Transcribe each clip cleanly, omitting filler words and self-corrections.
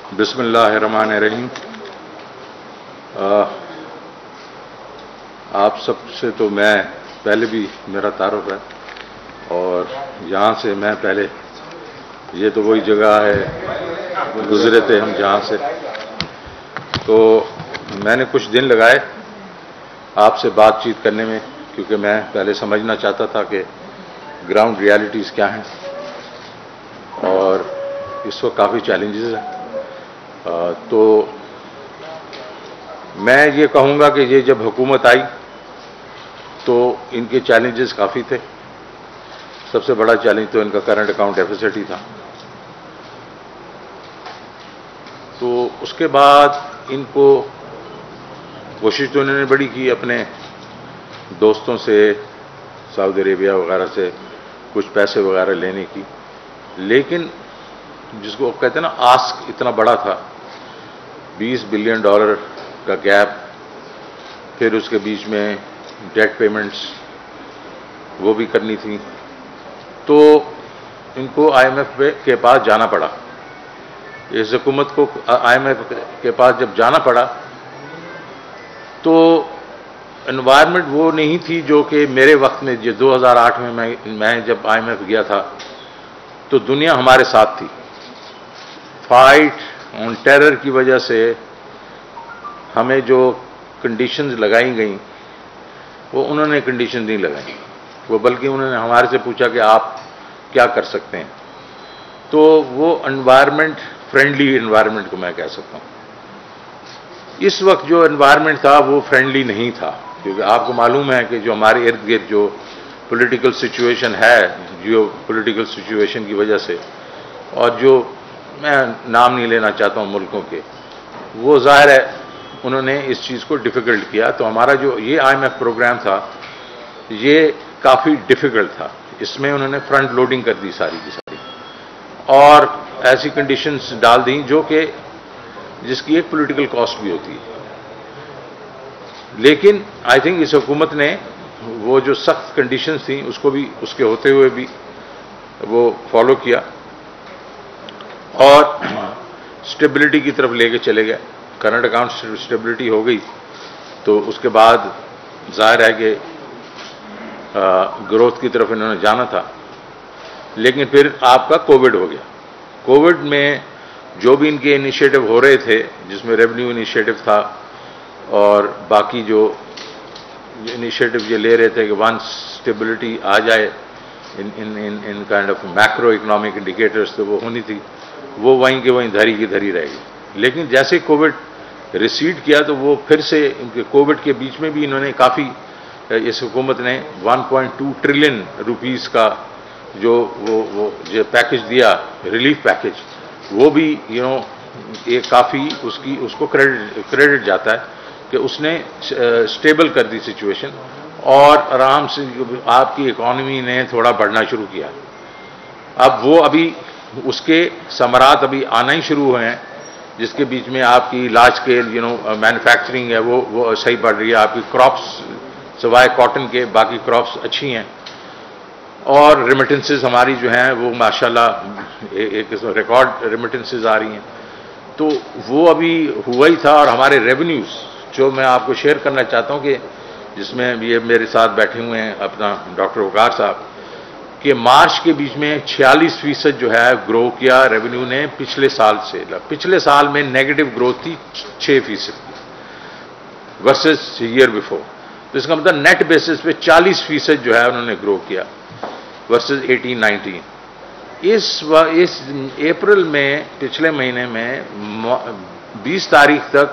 بسم اللہ الرحمن الرحیم۔ آپ سب سے تو میں پہلے بھی میرا تعارف ہے، اور یہاں سے میں پہلے، یہ تو وہی جگہ ہے گزرے تھے ہم جہاں سے، تو میں نے کچھ دن لگائے آپ سے بات چیت کرنے میں، کیونکہ میں پہلے سمجھنا چاہتا تھا کہ گراؤنڈ ریالٹیز کیا ہیں، اور اس وقت کافی چیلنجز ہیں۔ تو میں یہ کہوں گا کہ یہ جب حکومت آئی تو ان کے چیلنجز کافی تھے۔ سب سے بڑا چیلنج تو ان کا کرنٹ اکاؤنٹ ڈیفیسٹ ہی تھا۔ تو اس کے بعد ان کو کوشش تو انہوں نے بڑی کی اپنے دوستوں سے، سعودی عربیہ وغیرہ سے کچھ پیسے وغیرہ لینے کی، لیکن جس کو کہتے ہیں نا آسک اتنا بڑا تھا، $20 بلین کا گیپ، پھر اس کے بیچ میں ڈیٹ پیمنٹس وہ بھی کرنی تھی، تو ان کو آئی ایم ایف کے پاس جانا پڑا۔ اس حکومت کو آئی ایم ایف کے پاس جب جانا پڑا تو انوائرمنٹ وہ نہیں تھی جو کہ میرے وقت میں، 2008 میں میں جب آئی ایم ایف گیا تھا تو دنیا ہمارے ساتھ تھی۔ فائٹ آن ٹیرر کی وجہ سے ہمیں جو کنڈیشنز لگائی گئیں وہ انہوں نے کنڈیشن نہیں لگائی، وہ بلکہ انہوں نے ہمارے سے پوچھا کہ آپ کیا کر سکتے ہیں۔ تو وہ انوائرمنٹ، فرینڈلی انوائرمنٹ کو میں کہہ سکتا ہوں۔ اس وقت جو انوائرمنٹ تھا وہ فرینڈلی نہیں تھا، کیونکہ آپ کو معلوم ہے کہ جو ہمارے ارد گرد جو پولیٹیکل سچویشن ہے، جیو پولیٹیکل سچویشن کی وجہ سے، اور جو میں نام نہیں لینا چاہتا ہوں ملکوں کے، وہ ظاہر ہے انہوں نے اس چیز کو ڈیفیکلٹ کیا۔ تو ہمارا جو یہ آئی ایم ایف پروگرام تھا یہ کافی ڈیفیکلٹ تھا۔ اس میں انہوں نے فرنٹ لوڈنگ کر دی ساری کی ساری، اور ایسی کنڈیشنز ڈال دیں جو کہ جس کی ایک پولیٹیکل کاسٹ بھی ہوتی ہے۔ لیکن آئی تھنک اس حکومت نے وہ جو سخت کنڈیشنز تھیں اس کو بھی، اس کے ہوتے ہوئے بھی وہ فالو کیا، اور اسٹیبلٹی کی طرف لے کے چلے گئے۔ کرنٹ اکاؤنٹ اسٹیبلٹی ہو گئی تو اس کے بعد ظاہر ہے کہ گروتھ کی طرف انہوں نے جانا تھا، لیکن پھر آپ کا کووڈ ہو گیا۔ کووڈ میں جو بھی ان کے انیشیٹو ہو رہے تھے، جس میں ریونیو انیشیٹو تھا اور باقی جو انیشیٹو یہ لے رہے تھے کہ ونس اسٹیبلٹی آ جائے in kind of macro economic indicators, تو وہ ہونی تھی، وہ وہیں کے وہیں دھری کی دھری رہے گی۔ لیکن جیسے کووڈ ریسیڈ کیا تو وہ پھر سے ان کے کووڈ کے بیچ میں بھی انہوں نے کافی، اس حکومت نے 1.2 ٹریلین روپیز کا جو جو پیکج دیا، ریلیف پیکج، وہ بھی یہ کافی اس کو کریڈٹ جاتا ہے کہ اس نے اسٹیبل کر دی سچویشن، اور آرام سے آپ کی اکانومی نے تھوڑا بڑھنا شروع کیا۔ اب وہ ابھی اس کے ثمرات ابھی آنا ہی شروع ہوئے ہیں، جس کے بیچ میں آپ کی لارج اسکیل مینوفیکچرنگ ہے وہ صحیح بڑھ رہی ہے، آپ کی کراپس سوائے کاٹن کے باقی کراپس اچھی ہیں، اور ریمیٹنسز ہماری جو ہیں وہ ماشاءاللہ ایک ریکارڈ ریمیٹنسز آ رہی ہیں۔ تو وہ ابھی ہوا ہی تھا، اور ہمارے ریونیوز جو میں آپ کو شیئر کرنا چاہتا ہوں، کہ جس میں یہ میرے ساتھ بیٹھے ہوئے ہیں اپنا ڈاکٹر وقار صاحب، کہ مارچ کے بیچ میں 46% جو ہے گرو کیا ریونیو نے پچھلے سال سے۔ پچھلے سال میں نیگیٹو گروتھ تھی 6% ورسز ایئر بیفور، تو اس کا مطلب نیٹ بیسس پہ 40% جو ہے انہوں نے گرو کیا ورسز 18-19۔ اس اپریل میں، پچھلے مہینے میں 20 تاریخ تک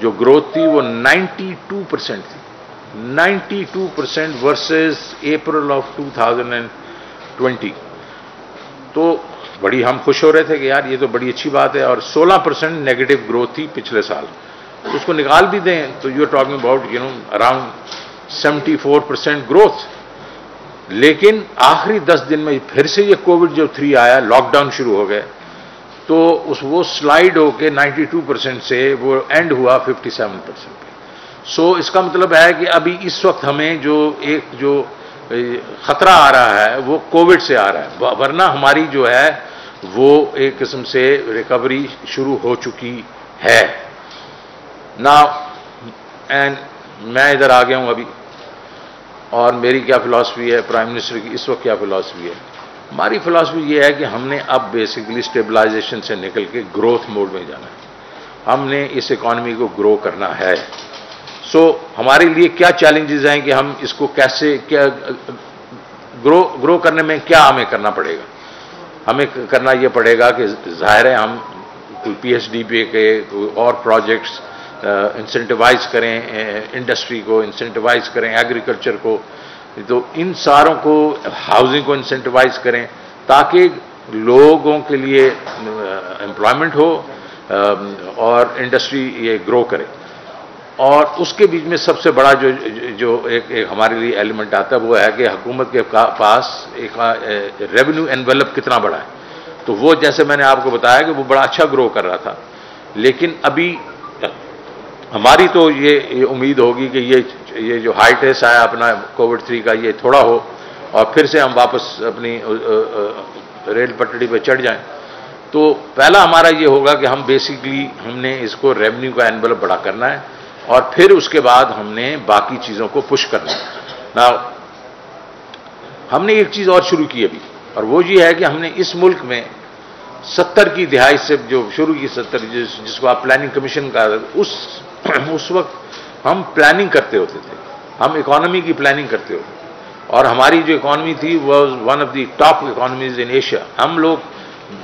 جو گروتھ تھی وہ 92% تھی، 92% ورسز اپریل آف 2020۔ تو بڑی ہم خوش ہو رہے تھے کہ یار یہ تو بڑی اچھی بات ہے، اور 16% نیگیٹو گروتھ تھی پچھلے سال، اس کو نکال بھی دیں تو you are talking about around 74% growth. لیکن آخری 10 دن میں پھر سے یہ کووڈ جو 3 آیا، لاک ڈاؤن شروع ہو گئے، تو وہ سلائیڈ ہو کے 92% سے وہ اینڈ ہوا 57% پہ۔ سو اس کا مطلب ہے کہ ابھی اس وقت ہمیں جو خطرہ آ رہا ہے وہ کووڈ سے آ رہا ہے، ورنہ ہماری جو ہے وہ ایک قسم سے ریکوری شروع ہو چکی ہے نا. اینڈ میں ادھر آ گیا ہوں ابھی, اور میری کیا فلاسفی ہے, پرائم منسٹر کی اس وقت کیا فلاسفی ہے. ہماری فلاسفی یہ ہے کہ ہم نے اب بیسیکلی اسٹیبلائزیشن سے نکل کے گروتھ موڈ میں جانا ہے. ہم نے اس اکانومی کو گرو کرنا ہے. سو ہمارے لیے کیا چیلنجز ہیں کہ ہم اس کو کیسے کیا گرو کرنے میں کیا ہمیں کرنا پڑے گا. ہمیں کرنا یہ پڑے گا کہ ظاہر ہے ہم کوئی پی ایچ ڈی پہ کے اور پروجیکٹس انسینٹیوائز کریں, انڈسٹری کو انسینٹیوائز کریں, ایگریکلچر کو, تو ان ساروں کو, ہاؤسنگ کو انسینٹیوائز کریں تاکہ لوگوں کے لیے امپلائمنٹ ہو اور انڈسٹری یہ گرو کرے. اور اس کے بیچ میں سب سے بڑا جو ایک ہمارے لیے ایلیمنٹ آتا ہے وہ ہے کہ حکومت کے پاس ایک ریونیو انویلپ کتنا بڑا ہے. تو وہ جیسے میں نے آپ کو بتایا کہ وہ بڑا اچھا گرو کر رہا تھا, لیکن ابھی ہماری تو یہ امید ہوگی کہ یہ جو ہائیٹس آیا اپنا کووڈ 3 کا یہ تھوڑا ہو اور پھر سے ہم واپس اپنی ریل پٹڑی پہ چڑھ جائیں. تو پہلا ہمارا یہ ہوگا کہ ہم بیسیکلی ہم نے اس کو ریونیو کا انویلپ بڑا کرنا ہے, اور پھر اس کے بعد ہم نے باقی چیزوں کو پش کرنا ہے. ہم نے ایک چیز اور شروع کی ابھی, اور وہ یہ ہے کہ ہم نے اس ملک میں 70 کی دہائی سے جو شروع کی 70 جس کو آپ پلاننگ کمیشن کا, اس وقت ہم پلاننگ کرتے ہوتے تھے, ہم اکانومی کی پلاننگ کرتے ہوتے, اور ہماری جو اکانومی تھی وہ one of the top economies in Asia. ہم لوگ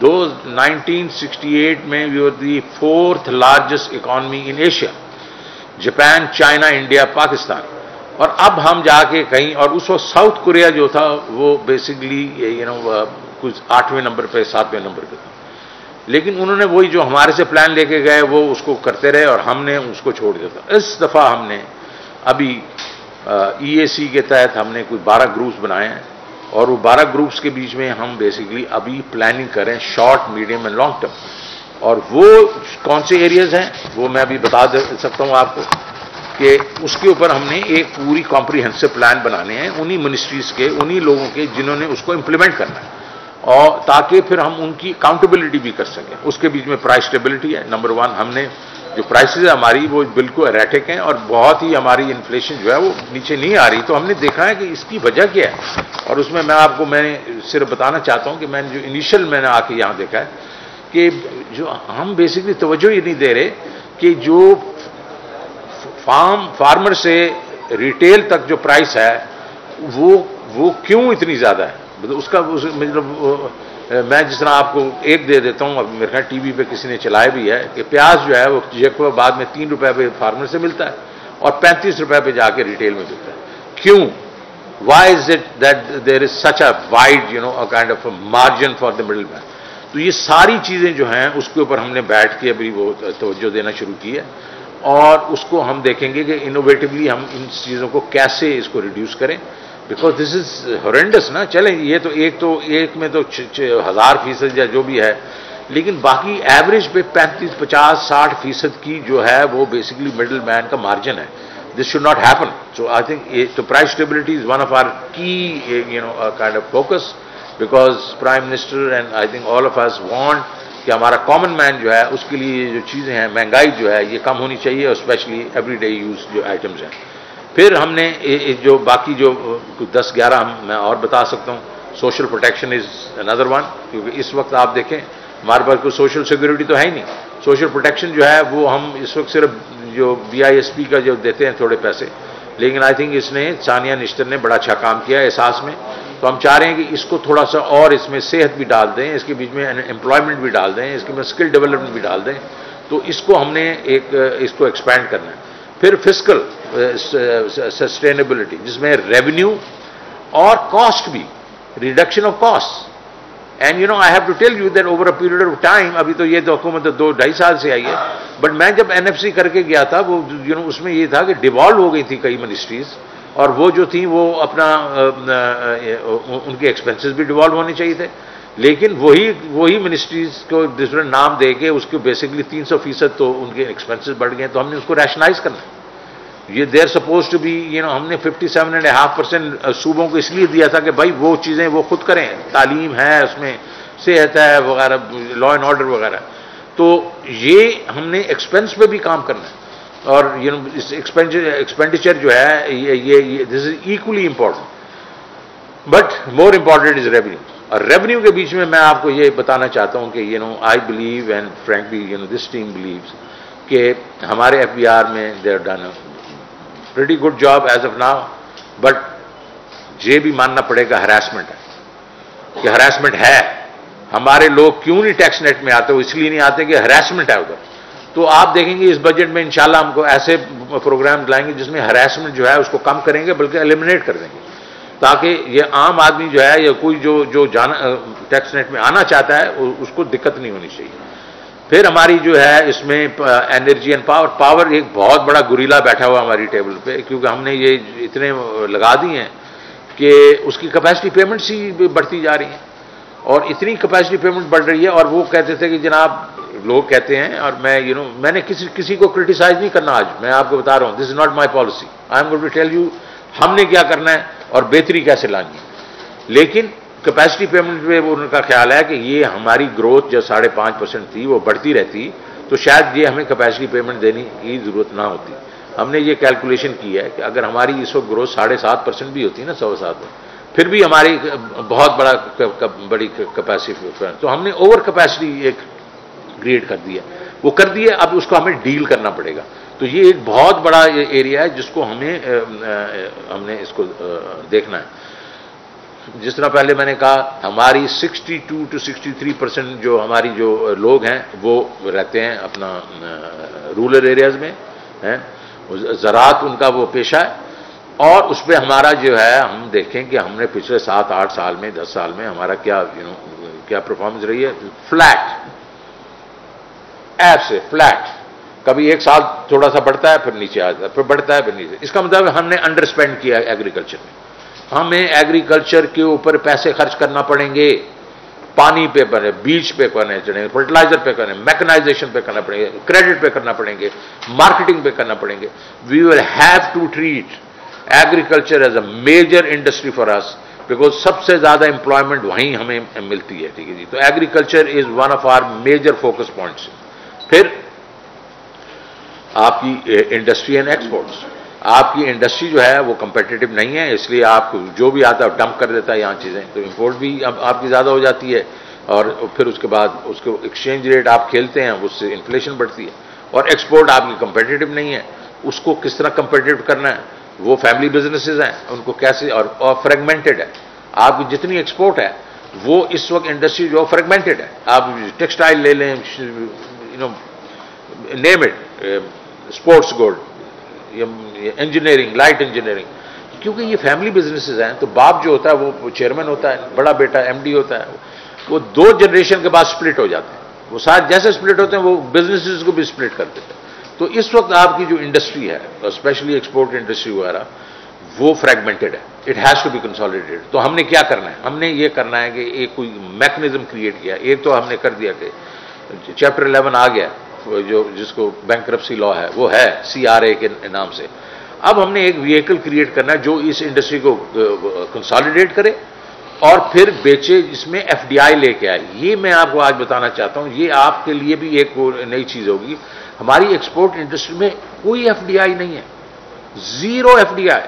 1968 میں وی ور دی 4th largest economy in Asia, Japan, China, India, Pakistan. اور اب ہم جا کے کہیں, اور اس وقت ساؤتھ کوریا جو تھا وہ بیسیکلی کچھ 8ویں نمبر پہ 7ویں نمبر پہ تھا, لیکن انہوں نے وہی جو ہمارے سے پلان لے کے گئے وہ اس کو کرتے رہے اور ہم نے اس کو چھوڑ دیا تھا. اس دفعہ ہم نے ابھی ای اے سی کے تحت ہم نے کوئی 12 گروپس بنائے ہیں, اور وہ 12 گروپس کے بیچ میں ہم بیسیکلی ابھی پلاننگ کریں short, medium and long term. اور وہ کون سے ایریاز ہیں وہ میں ابھی بتا سکتا ہوں آپ کو کہ اس کے اوپر ہم نے ایک پوری کمپریہنسو پلان بنانے ہیں انہی منسٹریز کے, انہی لوگوں کے جنہوں نے اس کو امپلیمنٹ کرنا ہے, اور تاکہ پھر ہم ان کی اکاؤنٹیبلٹی بھی کر سکیں. اس کے بیچ میں پرائس اسٹیبلٹی ہے نمبر 1. ہم نے جو پرائسز ہے ہماری وہ بالکل اریٹک ہیں, اور بہت ہی ہماری انفلیشن جو ہے وہ نیچے نہیں آ رہی. تو ہم نے دیکھا ہے کہ اس کی وجہ کیا ہے, اور اس میں آپ کو میں نے صرف بتانا چاہتا ہوں کہ میں نے جو انیشل میں نے آ کے یہاں دیکھا ہے کہ جو ہم بیسکلی توجہ یہ نہیں دے رہے کہ جو فارمر سے ریٹیل تک جو پرائس ہے وہ کیوں اتنی زیادہ ہے. اس کا مطلب میں جس طرح آپ کو ایک دے دیتا ہوں, اب میرے خیال ٹی وی پہ کسی نے چلایا بھی ہے کہ پیاز جو ہے وہ جیکو بعد میں 3 روپے پہ فارمر سے ملتا ہے اور 35 روپے پہ جا کے ریٹیل میں ملتا ہے. کیوں؟ Why is it that there is such a wide kind of margin for the middle man. تو یہ ساری چیزیں جو ہیں اس کے اوپر ہم نے بیٹھ کے ابھی وہ توجہ دینا شروع کی ہے, اور اس کو ہم دیکھیں گے کہ انوویٹیولی ہم ان چیزوں کو کیسے اس کو ریڈیوس کریں, بیکاز دس از ہورینڈس نا. چلیں یہ تو ایک میں تو 1000% یا جو بھی ہے, لیکن باقی ایوریج پہ 35, 50, 60% کی جو ہے وہ بیسیکلی مڈل مین کا مارجن ہے. This should not happen. So I think price stability is one of our key kind of focus, because prime minister and I think all of us want کہ ہمارا common man جو ہے اس کے لیے جو چیزیں ہیں, مہنگائی جو ہے یہ کم ہونی چاہیے, اور اسپیشلی ایوری ڈے یوز جو آئٹمز ہیں. پھر ہم نے جو باقی جو 10-11 میں اور بتا سکتا ہوں. Social protection is another one, کیونکہ اس وقت آپ دیکھیں ہمارے پاس کوئی سوشل سیکورٹی تو ہے ہی نہیں. سوشل پروٹیکشن جو ہے وہ ہم اس وقت صرف جو BISP کا جو دیتے ہیں تھوڑے پیسے, لیکن آئی تھنک اس نے ثانیہ نشتر نے بڑا اچھا کام کیا ہے احساس میں. تو ہم چاہ رہے ہیں کہ اس کو تھوڑا سا اور اس میں صحت بھی ڈال دیں, اس کے بیچ میں امپلائمنٹ بھی ڈال دیں, اس کے میں اسکل ڈیولپمنٹ بھی ڈال دیں. تو اس کو ہم نے اس کو ایکسپینڈ کرنا ہے. پھر فسکل سسٹینیبلٹی جس میں ریونیو اور کاسٹ بھی, reduction of cost. And I have to tell you that over a period of time, ابھی تو یہ تو حکومت 2-2.5 سال سے آئی ہے, بٹ میں جب NFC کر کے گیا تھا وہ اس میں یہ تھا کہ ڈیوالو ہو گئی تھی کئی منسٹریز, اور وہ جو تھیں وہ اپنا ان کے ایکسپنسز بھی ڈیوالو ہونے چاہیے تھے, لیکن وہی منسٹریز کو ڈفرنٹ نام دے کے اس کے بیسکلی 300% تو ان کے ایکسپنسز بڑھ گئے. تو ہم نے اس کو ریشنائز کرنا ہے. یہ دیر سپوز ٹو بی ہم نے 57.5% صوبوں کو اس لیے دیا تھا کہ بھائی وہ چیزیں وہ خود کریں, تعلیم ہے اس میں, صحت ہے وغیرہ، لا اینڈ آرڈر وغیرہ. تو یہ ہم نے ایکسپینس پہ بھی کام کرنا ہے، اور اس ایکسپینڈیچر جو ہے یہ this is equally important. But more important is revenue. اور ریونیو کے بیچ میں آپ کو یہ بتانا چاہتا ہوں کہ I believe and frankly this team believes کہ ہمارے ایف بی آر میں they have done pretty good job as of now. But یہ بھی ماننا پڑے گا ہراسمنٹ ہے، کہ ہراسمنٹ ہے. ہمارے لوگ کیوں نہیں ٹیکس نیٹ میں آتے؟ وہ اس لیے نہیں آتے کہ ہراسمنٹ ہے ادھر. تو آپ دیکھیں گے اس بجٹ میں انشاءاللہ ہم کو ایسے پروگرام لائیں گے جس میں ہراسمنٹ جو ہے اس کو کم کریں گے، بلکہ ایلیمنیٹ کر دیں گے، تاکہ یہ عام آدمی جو ہے یا کوئی جو جانا ٹیکس نیٹ میں آنا چاہتا ہے اس کو دقت نہیں ہونی چاہیے. پھر ہماری جو ہے اس میں انرجی اینڈ پاور ایک بہت بڑا گوریلا بیٹھا ہوا ہماری ٹیبل پہ، کیونکہ ہم نے یہ اتنے لگا دی ہیں کہ اس کی کیپیسٹی پیمنٹس ہی بڑھتی جا رہی ہیں، اور اتنی کیپیسٹی پیمنٹ بڑھ رہی ہے. اور وہ کہتے تھے کہ جناب لوگ کہتے ہیں، اور میں نے کسی کو کرٹیسائز نہیں کرنا. آج میں آپ کو بتا رہا ہوں this is not my policy. I am going to tell you ہم نے کیا کرنا ہے اور بہتری کیسے لانی ہے. لیکن کیپیسٹی پیمنٹ پہ ان کا خیال ہے کہ یہ ہماری گروتھ جو 5.5% تھی وہ بڑھتی رہتی تو شاید یہ ہمیں کیپیسٹی پیمنٹ دینے کی ضرورت نہ ہوتی. ہم نے یہ کیلکولیشن کی ہے کہ اگر ہماری اس وقت گروتھ 7.5% بھی ہوتی نا 100 پھر بھی ہماری بہت بڑی کیپیسٹی، تو ہم نے اوور کیپیسٹی ایک کریٹ کر دی ہے. وہ کر دی ہے، اب اس کو ہمیں ڈیل کرنا پڑے گا. تو یہ ایک بہت بڑا ایریا ہے جس کو ہم نے اس کو دیکھنا ہے. جس طرح پہلے میں نے کہا ہماری 62 to 63% جو ہماری جو لوگ ہیں وہ رہتے ہیں اپنا رورل ایریاز میں ہیں، زراعت ان کا وہ پیشہ ہے. اور اس پہ ہمارا جو ہے ہم دیکھیں کہ ہم نے پچھلے 7-8 سال میں 10 سال میں ہمارا کیا پرفارمنس رہی ہے. فلیٹ ایپ سے فلیٹ، کبھی ایک سال تھوڑا سا بڑھتا ہے پھر نیچے آتا ہے، پھر بڑھتا ہے پھر نیچے. اس کا مطلب ہم نے انڈر اسپینڈ کیا ایگریکلچر میں. ہمیں ایگریکلچر کے اوپر پیسے خرچ کرنا پڑیں گے، پانی پہ کریں، بیج پہ کرنے چڑھیں، فرٹیلائزر پہ کریں، میکنائزیشن پہ کرنا پڑیں گے، کریڈٹ پہ کرنا پڑیں گے، مارکیٹنگ پہ کرنا پڑیں گے. We will have to treat agriculture as a major industry for us, because سب سے زیادہ امپلائمنٹ وہیں ہمیں ملتی ہے. ٹھیک ہے جی. تو agriculture is one of our major focus points. پھر آپ کی انڈسٹری اینڈ ایکسپورٹس. آپ کی انڈسٹری جو ہے وہ کمپیٹیٹو نہیں ہے، اس لیے آپ کو جو بھی آتا ہے ڈمپ کر دیتا ہے یہاں چیزیں، تو امپورٹ بھی اب آپ کی زیادہ ہو جاتی ہے. اور پھر اس کے بعد اس کو ایکسچینج ریٹ آپ کھیلتے ہیں، اس سے انفلیشن بڑھتی ہے. اور ایکسپورٹ آپ کی کمپیٹیٹو نہیں ہے، اس کو کس طرح کمپیٹیٹو کرنا ہے. وہ فیملی بزنسز ہیں، ان کو کیسے، اور فریگمنٹڈ ہے. آپ کی جتنی ایکسپورٹ ہے وہ اس وقت انڈسٹری جو فریگمنٹڈ ہے. آپ ٹیکسٹائل لے لیں، name it, sports good, engineering, light engineering, کیونکہ یہ فیملی بزنسز ہیں. تو باپ جو ہوتا ہے وہ چیئرمین ہوتا ہے، بڑا بیٹا ایم ڈی ہوتا ہے. وہ 2 جنریشن کے بعد سپلٹ ہو جاتے ہیں. وہ ساتھ جیسے سپلٹ ہوتے ہیں وہ بزنسز کو بھی سپلٹ کر دیتے ہیں. تو اس وقت آپ کی جو انڈسٹری ہے اسپیشلی ایکسپورٹ انڈسٹری وغیرہ وہ فریگمنٹڈ ہے. It has to be consolidated. تو ہم نے کیا کرنا ہے؟ ہم نے یہ کرنا ہے کہ ایک کوئی میکنزم کریٹ کیا. ایک تو ہم نے کر دیا کہ چیپٹر 11 آ گیا جو جس کو بینکرپسی لا ہے، وہ ہے CRA کے نام سے. اب ہم نے ایک ویکل کریٹ کرنا ہے جو اس انڈسٹری کو کنسالیڈیٹ کرے اور پھر بیچے، جس میں FDI لے کے آئے. یہ میں آپ کو آج بتانا چاہتا ہوں، یہ آپ کے لیے بھی ایک نئی چیز ہوگی. ہماری ایکسپورٹ انڈسٹری میں کوئی FDI نہیں ہے، 0 FDI.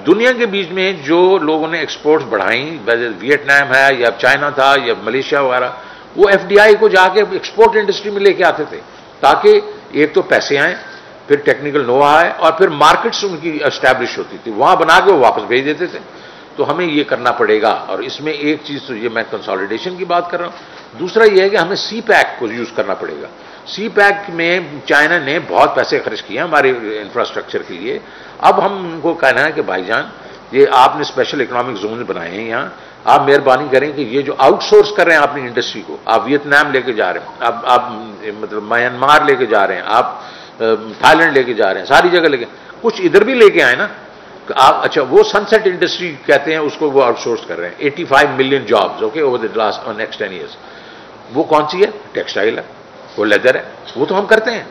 دنیا کے بیچ میں جو لوگوں نے ایکسپورٹس بڑھائیں، ویتنام ہے یا چائنا تھا یا ملیشیا وغیرہ، وہ FDI کو جا کے ایکسپورٹ انڈسٹری میں لے کے آتے تھے تاکہ ایک تو پیسے آئیں، پھر ٹیکنیکل نو آئے، اور پھر مارکیٹس ان کی اسٹیبلش ہوتی تھی، وہاں بنا کے وہ واپس بھیج دیتے تھے. تو ہمیں یہ کرنا پڑے گا. اور اس میں ایک چیز تو یہ میں کنسالیڈیشن کی بات کر رہا ہوں. دوسرا یہ ہے کہ ہمیں CPEC کو یوز کرنا پڑے گا. CPEC میں چائنا نے بہت پیسے خرچ کیے ہیں ہمارے انفراسٹرکچر کے لیے. اب ہم ان کو کہنا ہے کہ بھائی جان یہ آپ نے اسپیشل اکنامک زون بنائے ہیں یہاں، آپ مہربانی کریں کہ یہ جو آؤٹ سورس کر رہے ہیں اپنی انڈسٹری کو، آپ ویتنام لے کے جا رہے ہیں، آپ مطلب میانمار لے کے جا رہے ہیں، آپ تھائی لینڈ لے کے جا رہے ہیں، ساری جگہ لے کے، کچھ ادھر بھی لے کے آئے نا آپ. اچھا وہ سن سیٹ انڈسٹری کہتے ہیں اس کو، وہ آؤٹ سورس کر رہے ہیں 85 million jobs okay over the last next 10 years. وہ کون سی ہے؟ ٹیکسٹائل ہے، وہ لیدر ہے، وہ تو ہم کرتے ہیں،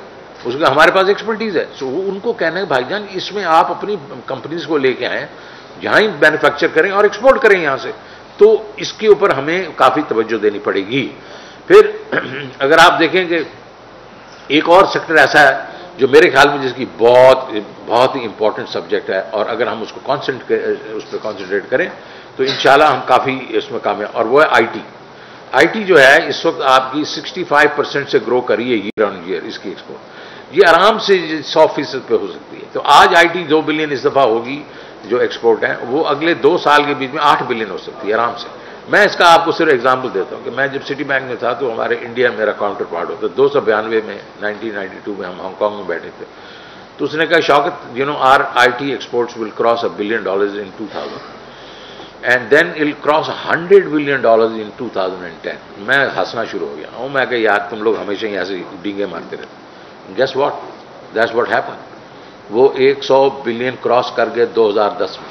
اس کا ہمارے پاس ایکسپرٹیز ہے. سو ان کو کہنا ہے بھائی جان اس میں آپ اپنی کمپنیز کو لے کے آئیں، یہاں ہی مینوفیکچر کریں اور ایکسپورٹ کریں یہاں سے، تو اس کے اوپر ہمیں کافی توجہ دینی پڑے گی. پھر اگر آپ دیکھیں کہ ایک اور سیکٹر ایسا ہے جو میرے خیال میں جس کی بہت ہی امپورٹنٹ سبجیکٹ ہے، اور اگر ہم اس پہ کانسنٹریٹ کریں تو انشاءاللہ ہم کافی اس میں کامیاب، اور وہ ہے آئی ٹی. آئی ٹی جو ہے اس وقت آپ کی 65% سے گرو کری ہے ایئر آن ایئر اس کی ایکسپورٹ. یہ آرام سے 100% پہ ہو سکتی ہے. تو آج آئی ٹی 2 بلین اس دفعہ ہوگی جو ایکسپورٹ ہے، وہ اگلے 2 سال کے بیچ میں 8 بلین ہو سکتی ہے آرام سے. میں اس کا آپ کو صرف ایگزامپل دیتا ہوں کہ میں جب سٹی بینک میں تھا تو ہمارے انڈیا میرا کاؤنٹر پارٹ ہوتا. 292 میں 1992 میں ہم ہانگ کانگ میں بیٹھے تھے، تو اس نے کہا Shaukat our I T exports will cross $1 billion in 2000 and then it'll cross $100 billion in 2010. میں ہنسنا شروع ہو گیا ہوں. میں کہ یار تم لوگ ہمیشہ ہی ایسے ڈینگے مارتے رہتے. Guess what? That's what happened. وہ 100 بلین کراس کر گئے 2010 میں.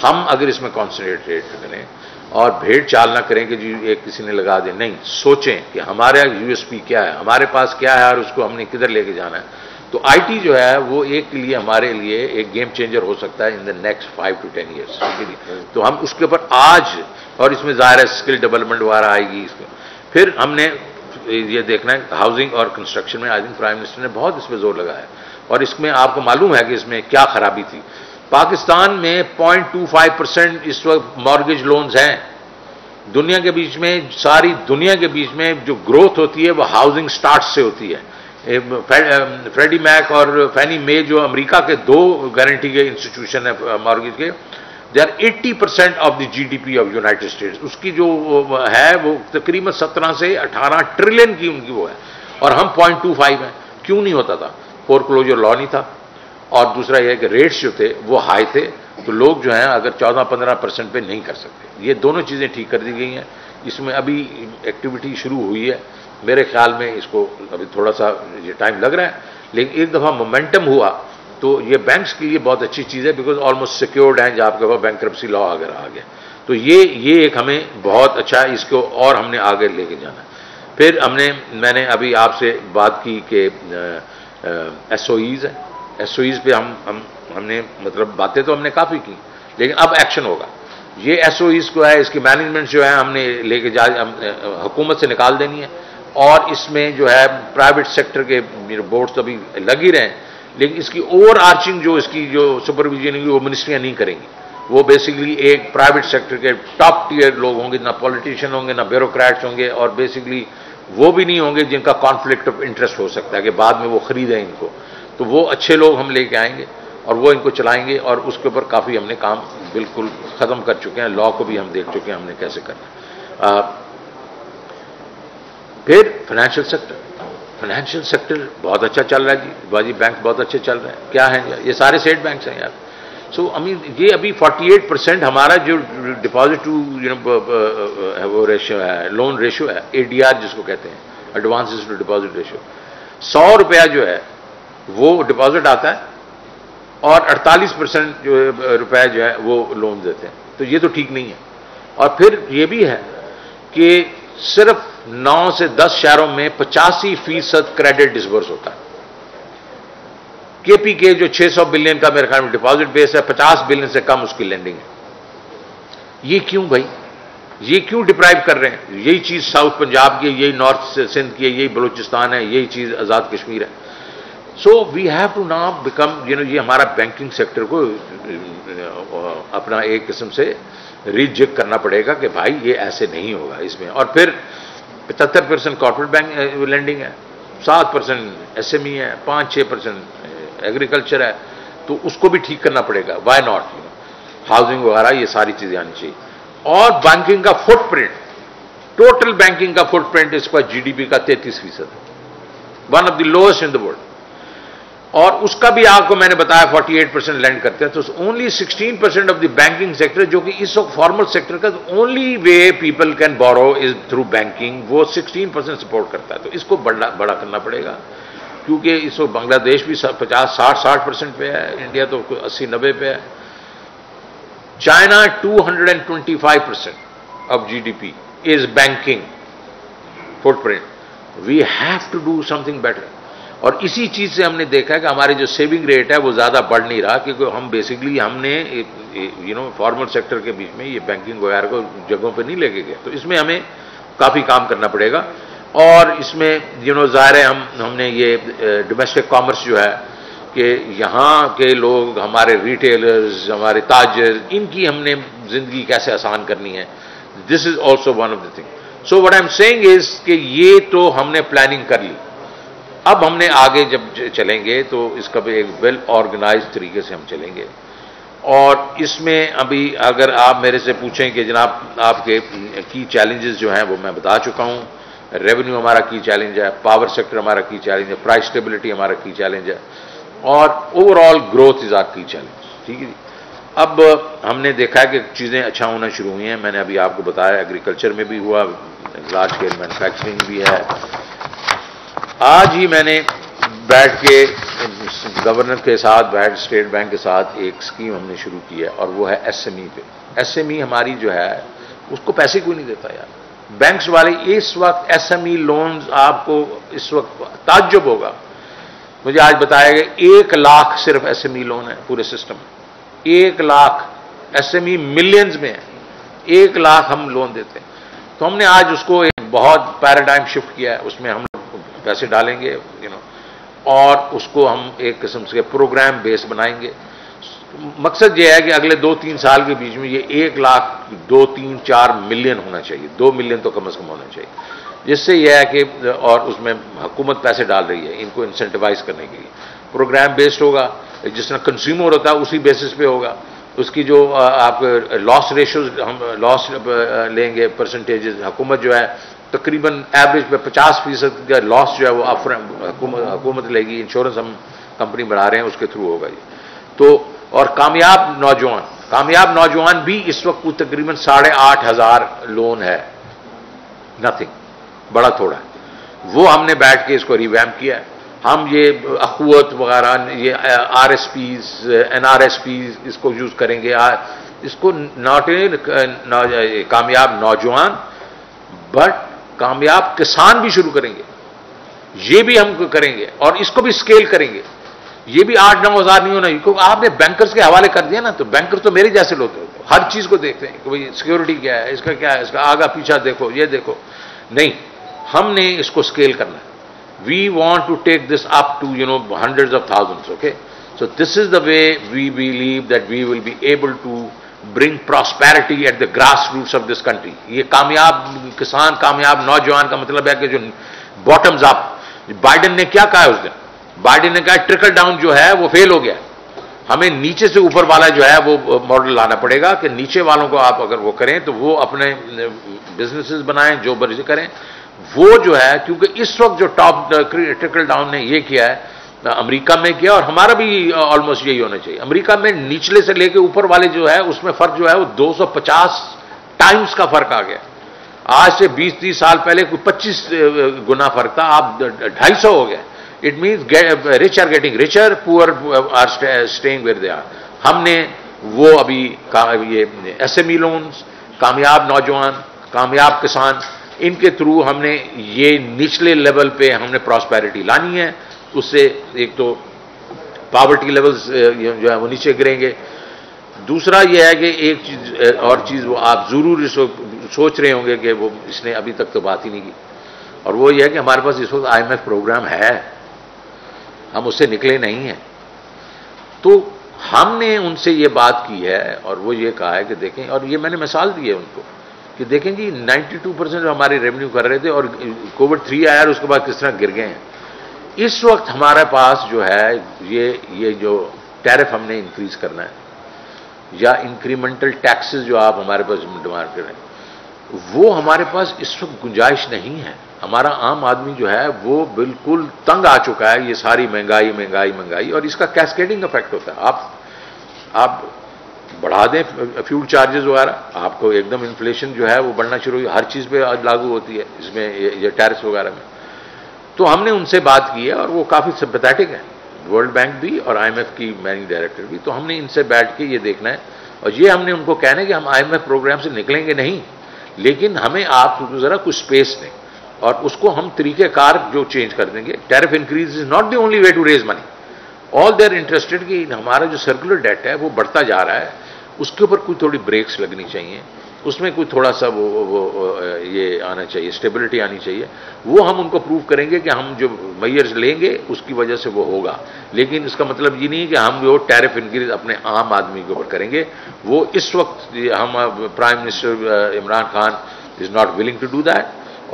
ہم اگر اس میں کانسنٹریٹ کریں اور بھیڑ چال نہ کریں کہ جی ایک کسی نے لگا دے، نہیں، سوچیں کہ ہمارا یو ایس پی کیا ہے، ہمارے پاس کیا ہے اور اس کو ہم نے کدھر لے کے جانا ہے. تو آئی ٹی جو ہے وہ ایک کے لیے ہمارے لیے ایک گیم چینجر ہو سکتا ہے ان دا نیکسٹ 5 to 10 years. تو ہم اس کے اوپر آج، اور اس میں ظاہر ہے اسکل ڈیولپمنٹ وغیرہ آئے گی. پھر ہم نے یہ دیکھنا ہے ہاؤسنگ اور کنسٹرکشن میں. آئی تھنک پرائم منسٹر نے بہت اس پہ زور لگایا ہے، اور اس میں آپ کو معلوم ہے کہ اس میں کیا خرابی تھی. پاکستان میں 0.25% اس وقت مارگیج لونز ہیں. دنیا کے بیچ میں، ساری دنیا کے بیچ میں جو گروتھ ہوتی ہے وہ ہاؤسنگ سٹارٹ سے ہوتی ہے. فریڈی میک اور فینی مے جو امریکہ کے 2 گارنٹی کے انسٹیٹیوشن ہیں مارگیج کے، they are 80% of the GDP of United States. اس کی جو ہے وہ تقریباً 17 سے 18 ٹریلین کی ان کی وہ ہے، اور ہم 0.25 ہیں. کیوں نہیں ہوتا تھا؟ فور کلوجر لا نہیں تھا، اور دوسرا یہ ہے کہ ریٹس جو تھے وہ ہائی تھے. تو لوگ جو ہیں اگر 14-15% پہ نہیں کر سکتے. یہ دونوں چیزیں ٹھیک کر دی گئی ہیں. اس میں ابھی ایکٹیویٹی شروع ہوئی ہے. میرے خیال میں اس کو ابھی تھوڑا سا یہ ٹائم لگ رہا ہے، لیکن ایک دفعہ مومنٹم ہوا تو یہ بینکس کے لیے بہت اچھی چیز ہے، بیکاز آلموسٹ سیکیورڈ ہیں جہاں آپ کے پاس بینکرپسی لا اگر آ گیا تو یہ ایک ہمیں بہت اچھا ہے. اس کو اور ہم نے آگے لے کے جانا ہے. پھر میں نے ابھی آپ سے بات کی کہ SOEs ہیں. SOEs پہ ہم نے مطلب باتیں تو ہم نے کافی کی، لیکن اب ایکشن ہوگا. یہ SOEs کو ہے، اس کی مینجمنٹ جو ہے ہم نے لے کے حکومت سے نکال دینی ہے. اور اس میں جو ہے پرائیویٹ سیکٹر کے بورڈز تو ابھی لگ ہی رہے ہیں، لیکن اس کی اوور آرچنگ جو اس کی جو سپرویژن ہوگی وہ منسٹریاں نہیں کریں گی. وہ بیسیکلی ایک پرائیویٹ سیکٹر کے ٹاپ ٹیئر لوگ ہوں گے، نہ پولیٹیشین ہوں گے نہ بیوروکریٹس ہوں گے، اور بیسیکلی وہ بھی نہیں ہوں گے جن کا کانفلکٹ آف انٹرسٹ ہو سکتا ہے کہ بعد میں وہ خریدیں ان کو. تو وہ اچھے لوگ ہم لے کے آئیں گے اور وہ ان کو چلائیں گے، اور اس کے اوپر کافی ہم نے کام بالکل ختم کر چکے ہیں. لا کو بھی ہم دیکھ چکے ہیں ہم نے کیسے کرنا. پھر فائنینشیل سیکٹر بہت اچھا چل رہا ہے جی. باجی بینک بہت اچھے چل رہے ہیں. کیا ہیں یہ سارے اسٹیٹ بینکس ہیں یار. سو یہ ابھی 48% ہمارا جو ڈپازٹ ٹو وہ ریشو ہے، لون ریشو ہے، ADR جس کو کہتے ہیں، ایڈوانس ٹو ڈپازٹ ریشو. 100 روپیہ جو ہے وہ ڈپازٹ آتا ہے اور 48% جو روپے جو ہے وہ لون دیتے ہیں. تو یہ تو ٹھیک نہیں ہے. اور پھر یہ بھی ہے کہ صرف 9 سے 10 شہروں میں 85% کریڈٹ ڈسبرس ہوتا ہے. KPK جو 600 بلین کا میرے خیال میں ڈپازٹ بیس ہے، 50 بلین سے کم اس کی لینڈنگ ہے. یہ کیوں بھائی؟ یہ کیوں ڈپرائیو کر رہے ہیں؟ یہی چیز ساؤتھ پنجاب کی ہے، یہی نارتھ سندھ کی ہے، یہی بلوچستان ہے، یہی چیز آزاد کشمیر ہے. So we have to now become یہ ہمارا بینکنگ سیکٹر کو اپنا ایک قسم سے ریجیکٹ کرنا پڑے گا کہ بھائی یہ ایسے نہیں ہوگا اس میں. اور پھر 75% کارپوریٹ بینک لینڈنگ ہے، 7% SME ہے، 5-6% ایگریکلچر ہے. تو اس کو بھی ٹھیک کرنا پڑے گا. Y not? ہاؤسنگ وغیرہ یہ ساری چیزیں آنی چاہیے. اور بینکنگ کا فٹ پرنٹ، ٹوٹل بینکنگ کا فٹ پرنٹ اس کا GDP کا 33% ہے، one of the lowest in the world. اور اس کا بھی آپ کو میں نے بتایا 48% لینڈ کرتے ہیں. تو only 16% of the banking sector, جو کہ اس وقت فارمل سیکٹر کا only way people can borrow is through banking, وہ 16% سپورٹ کرتا ہے. تو اس کو بڑا کرنا پڑے گا، کیونکہ اس وقت بنگلہ دیش بھی 50-60% پہ ہے، انڈیا تو 80-90 پہ ہے. China 225% of GDP is banking footprint. We have to do something better. اور اسی چیز سے ہم نے دیکھا کہ ہمارے جو سیونگ ریٹ ہے وہ زیادہ بڑھ نہیں رہا، کیونکہ ہم بیسکلی ہم نے فارمل سیکٹر کے بیچ میں یہ بینکنگ وغیرہ کو جگہوں پہ نہیں لے کے گئے، تو اس میں ہمیں کافی کام کرنا پڑے گا۔ اور اس میں ظاہر ہے ہم نے یہ ڈومیسٹک کامرس جو ہے کہ یہاں کے لوگ، ہمارے ریٹیلرز، ہمارے تاجر، ان کی ہم نے زندگی کیسے آسان کرنی ہے، this is also one of the thing. So what I am saying is کہ یہ تو ہم نے پلاننگ کر لی، اب ہم نے آگے جب چلیں گے تو اس کا بھی ایک ویل آرگنائز طریقے سے ہم چلیں گے۔ اور اس میں ابھی اگر آپ میرے سے پوچھیں کہ جناب آپ کے کی چیلنجز جو ہیں وہ میں بتا چکا ہوں، ریونیو ہمارا کی چیلنج ہے، پاور سیکٹر ہمارا کی چیلنج ہے، پرائس اسٹیبلٹی ہمارا کی چیلنج ہے، اور overall growth is our key challenge, ٹھیک ہے جی۔ اب ہم نے دیکھا ہے کہ چیزیں اچھا ہونا شروع ہوئی ہیں، میں نے ابھی آپ کو بتایا ایگریکلچر میں بھی ہوا، لارج اسکیل مینوفیکچرنگ بھی ہے۔ آج ہی میں نے بیٹھ کے گورنر کے ساتھ، اسٹیٹ بینک کے ساتھ ایک اسکیم ہم نے شروع کی ہے، اور وہ ہے ایس ایم ای پہ۔ ایس ایم ای ہماری جو ہے اس کو پیسے کوئی نہیں دیتا یار، بینکس والے اس وقت ایس ایم ای لونز، آپ کو اس وقت تعجب ہوگا، مجھے آج بتایا گیا 1 لاکھ صرف ایس ایم ای لون ہے پورے سسٹم میں، 1 lakh S M E millions میں ہے، 1 لاکھ ہم لون دیتے ہیں۔ تو ہم نے آج اس کو ایک بہت پیراڈائم شفٹ کیا ہے، اس میں ہم پیسے ڈالیں گے اور اس کو ہم ایک قسم سے پروگرام بیس بنائیں گے۔ مقصد یہ ہے کہ اگلے 2-3 سال کے بیچ میں یہ 1 لاکھ 2-3-4 ملین ہونا چاہیے، 2 ملین تو کم از کم ہونا چاہیے، جس سے یہ ہے کہ اور اس میں حکومت پیسے ڈال رہی ہے ان کو انسینٹیوائز کرنے کے لیے، پروگرام بیسڈ ہوگا، جس طرح کنزیومر ہوتا ہے اسی بیسس پہ ہوگا، اس کی جو آپ لاس ریشوز، ہم لاس لیں گے پرسنٹیجز، حکومت جو ہے تقریباً ایوریج پہ 50% کا لاس جو ہے وہ حکومت لے گی، انشورنس ہم کمپنی بڑھا رہے ہیں اس کے تھرو ہوگا یہ تو۔ اور کامیاب نوجوان بھی اس وقت کو تقریباً 8,500 لون ہے، نتھنگ، بڑا تھوڑا ہے، وہ ہم نے بیٹھ کے اس کو ریویمپ کیا ہے۔ ہم یہ اخوت وغیرہ، یہ R S Ps, N R S Ps اس کو یوز کریں گے، اس کو ناٹ کامیاب نوجوان بٹ کامیاب کسان بھی شروع کریں گے، یہ بھی ہم کریں گے، اور اس کو بھی اسکیل کریں گے۔ یہ بھی 8-9 ہزار نہیں ہونا، کیونکہ آپ نے بینکرز کے حوالے کر دیا نا، تو بینکر تو میرے جیسے لوگ ہوتے ہیں، ہر چیز کو دیکھتے ہیں کہ بھئی سیکیورٹی کیا ہے، اس کا کیا ہے، اس کا آگا پیچھا دیکھو، یہ دیکھو، نہیں، ہم نے اس کو اسکیل کرنا ہے۔ We want to take this up to hundreds of thousands, okay? So this is the way we believe that we will be able to bring prosperity at the grassroots of this country. یہ کامیاب کسان، کامیاب نوجوان کا مطلب ہے کہ جو باٹمز اپ، بائیڈن نے کیا کہا اس دن؟ بائیڈن نے کہا ٹرکل ڈاؤن جو ہے وہ فیل ہو گیا، ہمیں نیچے سے اوپر والا جو ہے وہ ماڈل لانا پڑے گا کہ نیچے والوں کو آپ اگر وہ کریں تو وہ اپنے بزنسز بنائیں، جو برج کریں، وہ جو ہے کیونکہ اس وقت جو ٹاپ ٹرکل ڈاؤن نے یہ کیا ہے امریکہ میں کیا، اور ہمارا بھی آلموسٹ یہی ہونا چاہیے۔ امریکہ میں نچلے سے لے کے اوپر والے جو ہے اس میں فرق جو ہے وہ 250 ٹائمز کا فرق آ گیا، آج سے 20-30 سال پہلے کوئی 25 گنا فرق تھا، آپ 250 ہو گیا۔ It means rich are getting richer, poor are staying where they are. ہم نے وہ ابھی یہ ایس ایم ای لونز، کامیاب نوجوان، کامیاب کسان، ان کے تھرو ہم نے یہ نچلے لیول پہ ہم نے پراسپیرٹی لانی ہے، اس سے ایک تو پاورٹی لیولز جو ہے وہ نیچے گریں گے، دوسرا یہ ہے کہ ایک چیز وہ آپ ضرور سوچ رہے ہوں گے کہ وہ اس نے ابھی تک تو بات ہی نہیں کی، اور وہ یہ ہے کہ ہمارے پاس اس وقت آئی ایم ایف پروگرام ہے، ہم اس سے نکلے نہیں ہیں۔ تو ہم نے ان سے یہ بات کی ہے اور وہ یہ کہا ہے کہ دیکھیں، اور یہ میں نے مثال دی ہے ان کو کہ دیکھیں جی 92% جو ہماری ریونیو کر رہے تھے اور کووڈ 3 آیا اور اس کے بعد کس طرح گر گئے ہیں۔ اس وقت ہمارے پاس جو ہے یہ جو ٹیرف ہم نے انکریز کرنا ہے یا انکریمنٹل ٹیکسز جو آپ ہمارے پاس ڈیمانڈ کر رہے ہیں، وہ ہمارے پاس اس وقت گنجائش نہیں ہے۔ ہمارا عام آدمی جو ہے وہ بالکل تنگ آ چکا ہے، یہ ساری مہنگائی اور اس کا کیسکیڈنگ افیکٹ ہوتا ہے۔ آپ بڑھا دیں فیول چارجز وغیرہ، آپ کو ایک دم انفلیشن جو ہے وہ بڑھنا شروع ہوئی، ہر چیز پہ لاگو ہوتی ہے اس میں، یہ ٹیرس وغیرہ میں۔ تو ہم نے ان سے بات کی ہے اور وہ کافی سمپیتھیٹک ہے، ورلڈ بینک بھی اور آئی ایم ایف کی مینیجنگ ڈائریکٹر بھی۔ تو ہم نے ان سے بیٹھ کے یہ دیکھنا ہے، اور یہ ہم نے ان کو کہنا ہے کہ ہم آئی ایم ایف پروگرام سے نکلیں گے نہیں، لیکن ہمیں آپ ذرا کچھ سپیس دیں، اور اس کو ہم طریقہ کار جو چینج کر دیں گے. Tariff increase is not the only way to raise money. All they are interested کہ ہمارا جو سرکولر ڈیٹ ہے وہ بڑھتا جا رہا ہے, اس کے اوپر کوئی تھوڑی بریکس لگنی چاہیے, اس میں کوئی تھوڑا سا وہ یہ آنا چاہیے, اسٹیبلٹی آنی چاہیے. وہ ہم ان کو پروو کریں گے کہ ہم جو میئرز لیں گے اس کی وجہ سے وہ ہوگا. لیکن اس کا مطلب یہ نہیں ہے کہ ہم جو ٹیرف انکریز اپنے عام آدمی کے اوپر کریں گے. وہ اس وقت ہم prime minister Imran Khan is not willing to do that,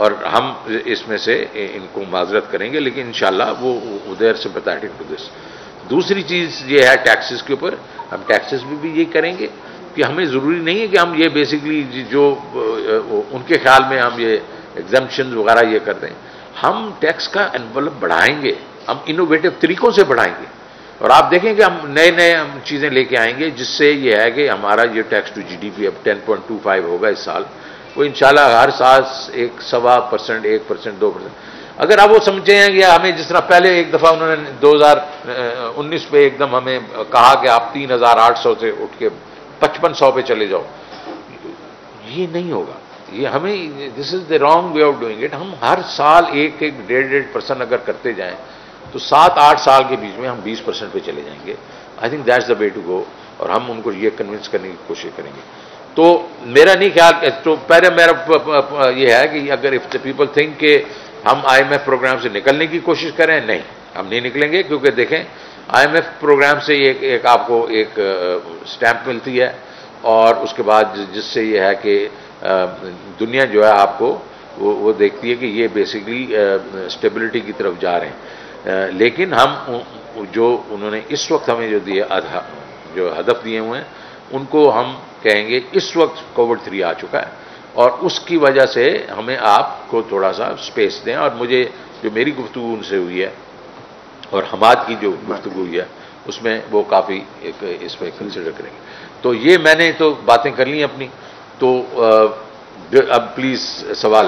اور ہم اس میں سے ان کو معذرت کریں گے, لیکن انشاءاللہ وہ they are sympathetic to this. دوسری چیز یہ ہے ٹیکسز کے اوپر. ہم ٹیکسز بھی یہی کریں گے کہ ہمیں ضروری نہیں ہے کہ ہم یہ بیسکلی جو ان کے خیال میں ہم یہ ایگزمپشنز وغیرہ یہ کر دیں. ہم ٹیکس کا انویلپ بڑھائیں گے, ہم انوویٹو طریقوں سے بڑھائیں گے, اور آپ دیکھیں کہ ہم نئے چیزیں لے کے آئیں گے جس سے یہ ہے کہ ہمارا یہ tax to G D P اب 10.25 ہوگا اس سال. وہ انشاءاللہ ہر سال 1.25%, 1%, 2%. اگر آپ وہ سمجھے ہیں کہ ہمیں جس طرح پہلے ایک دفعہ انہوں نے 2019 پہ ایک دم ہمیں کہا کہ آپ 3,800 سے اٹھ کے 5500 پہ چلے جاؤ, یہ نہیں ہوگا. یہ ہمیں this is the wrong way of doing it. ہم ہر سال 1.5% اگر کرتے جائیں تو 7-8 سال کے بیچ میں ہم 20% پہ چلے جائیں گے. I think that's the way to go, اور ہم ان کو یہ کنونس کرنے کی کوشش کریں گے. تو میرا نہیں خیال, تو پہلے میرا یہ ہے کہ اگر اف دا پیپل تھنک کہ ہم آئی ایم ایف پروگرام سے نکلنے کی کوشش کریں, نہیں, ہم نہیں نکلیں گے. کیونکہ دیکھیں آئی ایم ایف پروگرام سے ایک آپ کو ایک سٹیمپ ملتی ہے, اور اس کے بعد جس سے یہ ہے کہ دنیا جو ہے آپ کو وہ دیکھتی ہے کہ یہ بیسکلی اسٹیبلٹی کی طرف جا رہے ہیں. لیکن ہم جو انہوں نے اس وقت ہمیں جو ہدف دیے ہوئے ہیں ان کو ہم کہیں گے اس وقت کووڈ 3 آ چکا ہے, اور اس کی وجہ سے ہمیں آپ کو تھوڑا سا اسپیس دیں. اور مجھے جو میری گفتگو ان سے ہوئی ہے اور حماد کی جو گفتگو ہوئی ہے اس میں وہ کافی اس پہ کنسیڈر کریں گے. تو یہ میں نے تو باتیں کر لی اپنی. تو اب پلیز سوال.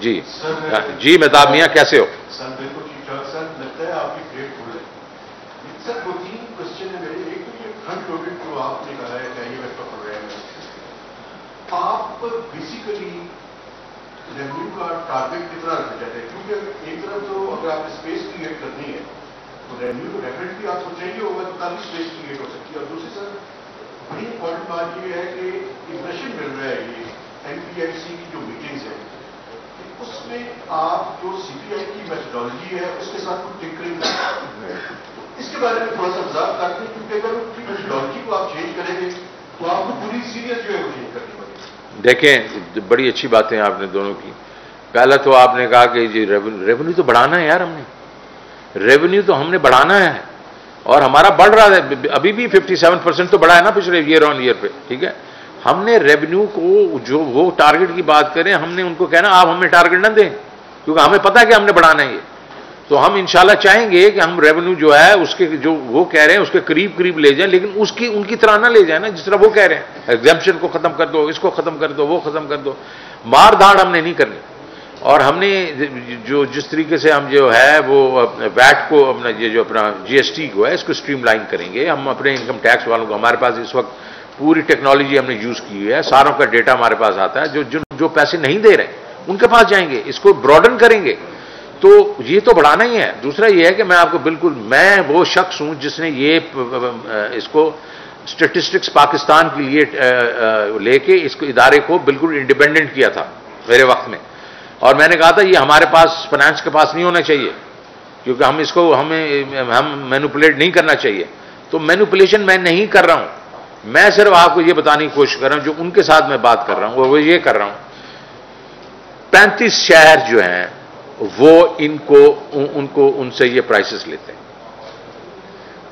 جی جی مہتاب میاں, کیسے ہو؟ سر بالکل ٹھیک ٹھاک سر, لگتا ہے آپ کی پلیٹ فل ہے. سر 2-3 کوشچن ہے میرے. ایک تو یہ فرنٹ لوڈڈ جو آپ نے کہا ہے کہ آئی ایم ایف کا پروگرام ہے, آپ بیسیکلی ریونیو کا ٹارگیٹ کتنا رکھنا چاہتے ہیں؟ کیونکہ ایک طرف تو اگر آپ اسپیس کریٹ کرنی ہے تو ریونیو تو ڈیفینیٹلی آپ کو چاہیے ہوگا, تو تبھی اسپیس کریٹ ہو سکتی ہے. اور دوسری سر بڑی امپورٹنٹ بات یہ ہے کہ امپریشن مل رہا ہے یہ این پی آئی سی کی جو میٹنگز ہیں اس میں آپ جو سی پی آئی کی میتھڈالوجی ہے اس کے ساتھ کچھ ٹنکرنگ ہے, اس کے بارے میں تھوڑا سا وضاحت کرتے ہیں. کیونکہ اگر ان کی میتھڈالوجی کو آپ چینج کریں گے تو آپ کو پوری سیریز جو ہے وہ چینج کرنی پڑے گی. دیکھیں بڑی اچھی باتیں آپ نے دونوں کی. پہلا تو آپ نے کہا کہ جی ریونیو تو بڑھانا ہے یار, ہم نے ریونیو تو ہم نے بڑھانا ہے, اور ہمارا بڑھ رہا ہے. ابھی بھی 57% تو بڑھا ہے نا پچھلے ایئر آن ایئر پہ. ٹھیک ہے, ہم نے ریونیو کو جو وہ ٹارگٹ کی بات کریں, ہم نے ان کو کہنا آپ ہمیں ٹارگٹ نہ دیں, کیونکہ ہمیں پتہ ہے کہ ہم نے بڑھانا ہے یہ. تو ہم انشاءاللہ چاہیں گے کہ ہم ریونیو جو ہے اس کے جو وہ کہہ رہے ہیں اس کے قریب لے جائیں, لیکن ان کی طرح نہ لے جائیں نا جس طرح وہ کہہ رہے ہیں. ایگزمپشن کو ختم کر دو, اس کو ختم کر دو, وہ ختم کر دو. مار دھاڑ ہم نے نہیں کرنی. اور ہم نے جو جس طریقے سے ہم جو ہے وہ ویٹ کو اپنا یہ جو اپنا جی ایس ٹی کو ہے اس کو اسٹریم لائن کریں گے. ہم اپنے انکم ٹیکس والوں کو, ہمارے پاس اس وقت پوری ٹیکنالوجی ہم نے یوز کی ہے, ساروں کا ڈیٹا ہمارے پاس آتا ہے. جو پیسے نہیں دے رہے ان کے پاس جائیں گے, اس کو براڈن کریں گے. تو یہ تو بڑھانا ہی ہے. دوسرا یہ ہے کہ میں آپ کو بالکل, میں وہ شخص ہوں جس نے یہ اس کو اسٹیٹسٹکس پاکستان کے لیے لے کے اس کو ادارے کو بالکل انڈیپینڈنٹ کیا تھا میرے وقت میں. اور میں نے کہا تھا یہ ہمارے پاس فائنانس کے پاس نہیں ہونا چاہیے, کیونکہ ہم اس کو ہم مینوپولیٹ نہیں کرنا چاہیے. تو مینوپولیشن میں نہیں کر رہا ہوں, میں صرف آپ کو یہ بتانے کی کوشش کر رہا ہوں جو ان کے ساتھ میں بات کر رہا ہوں وہ یہ کر رہا ہوں. 35 شہر جو ہیں وہ ان سے یہ پرائسز لیتے ہیں.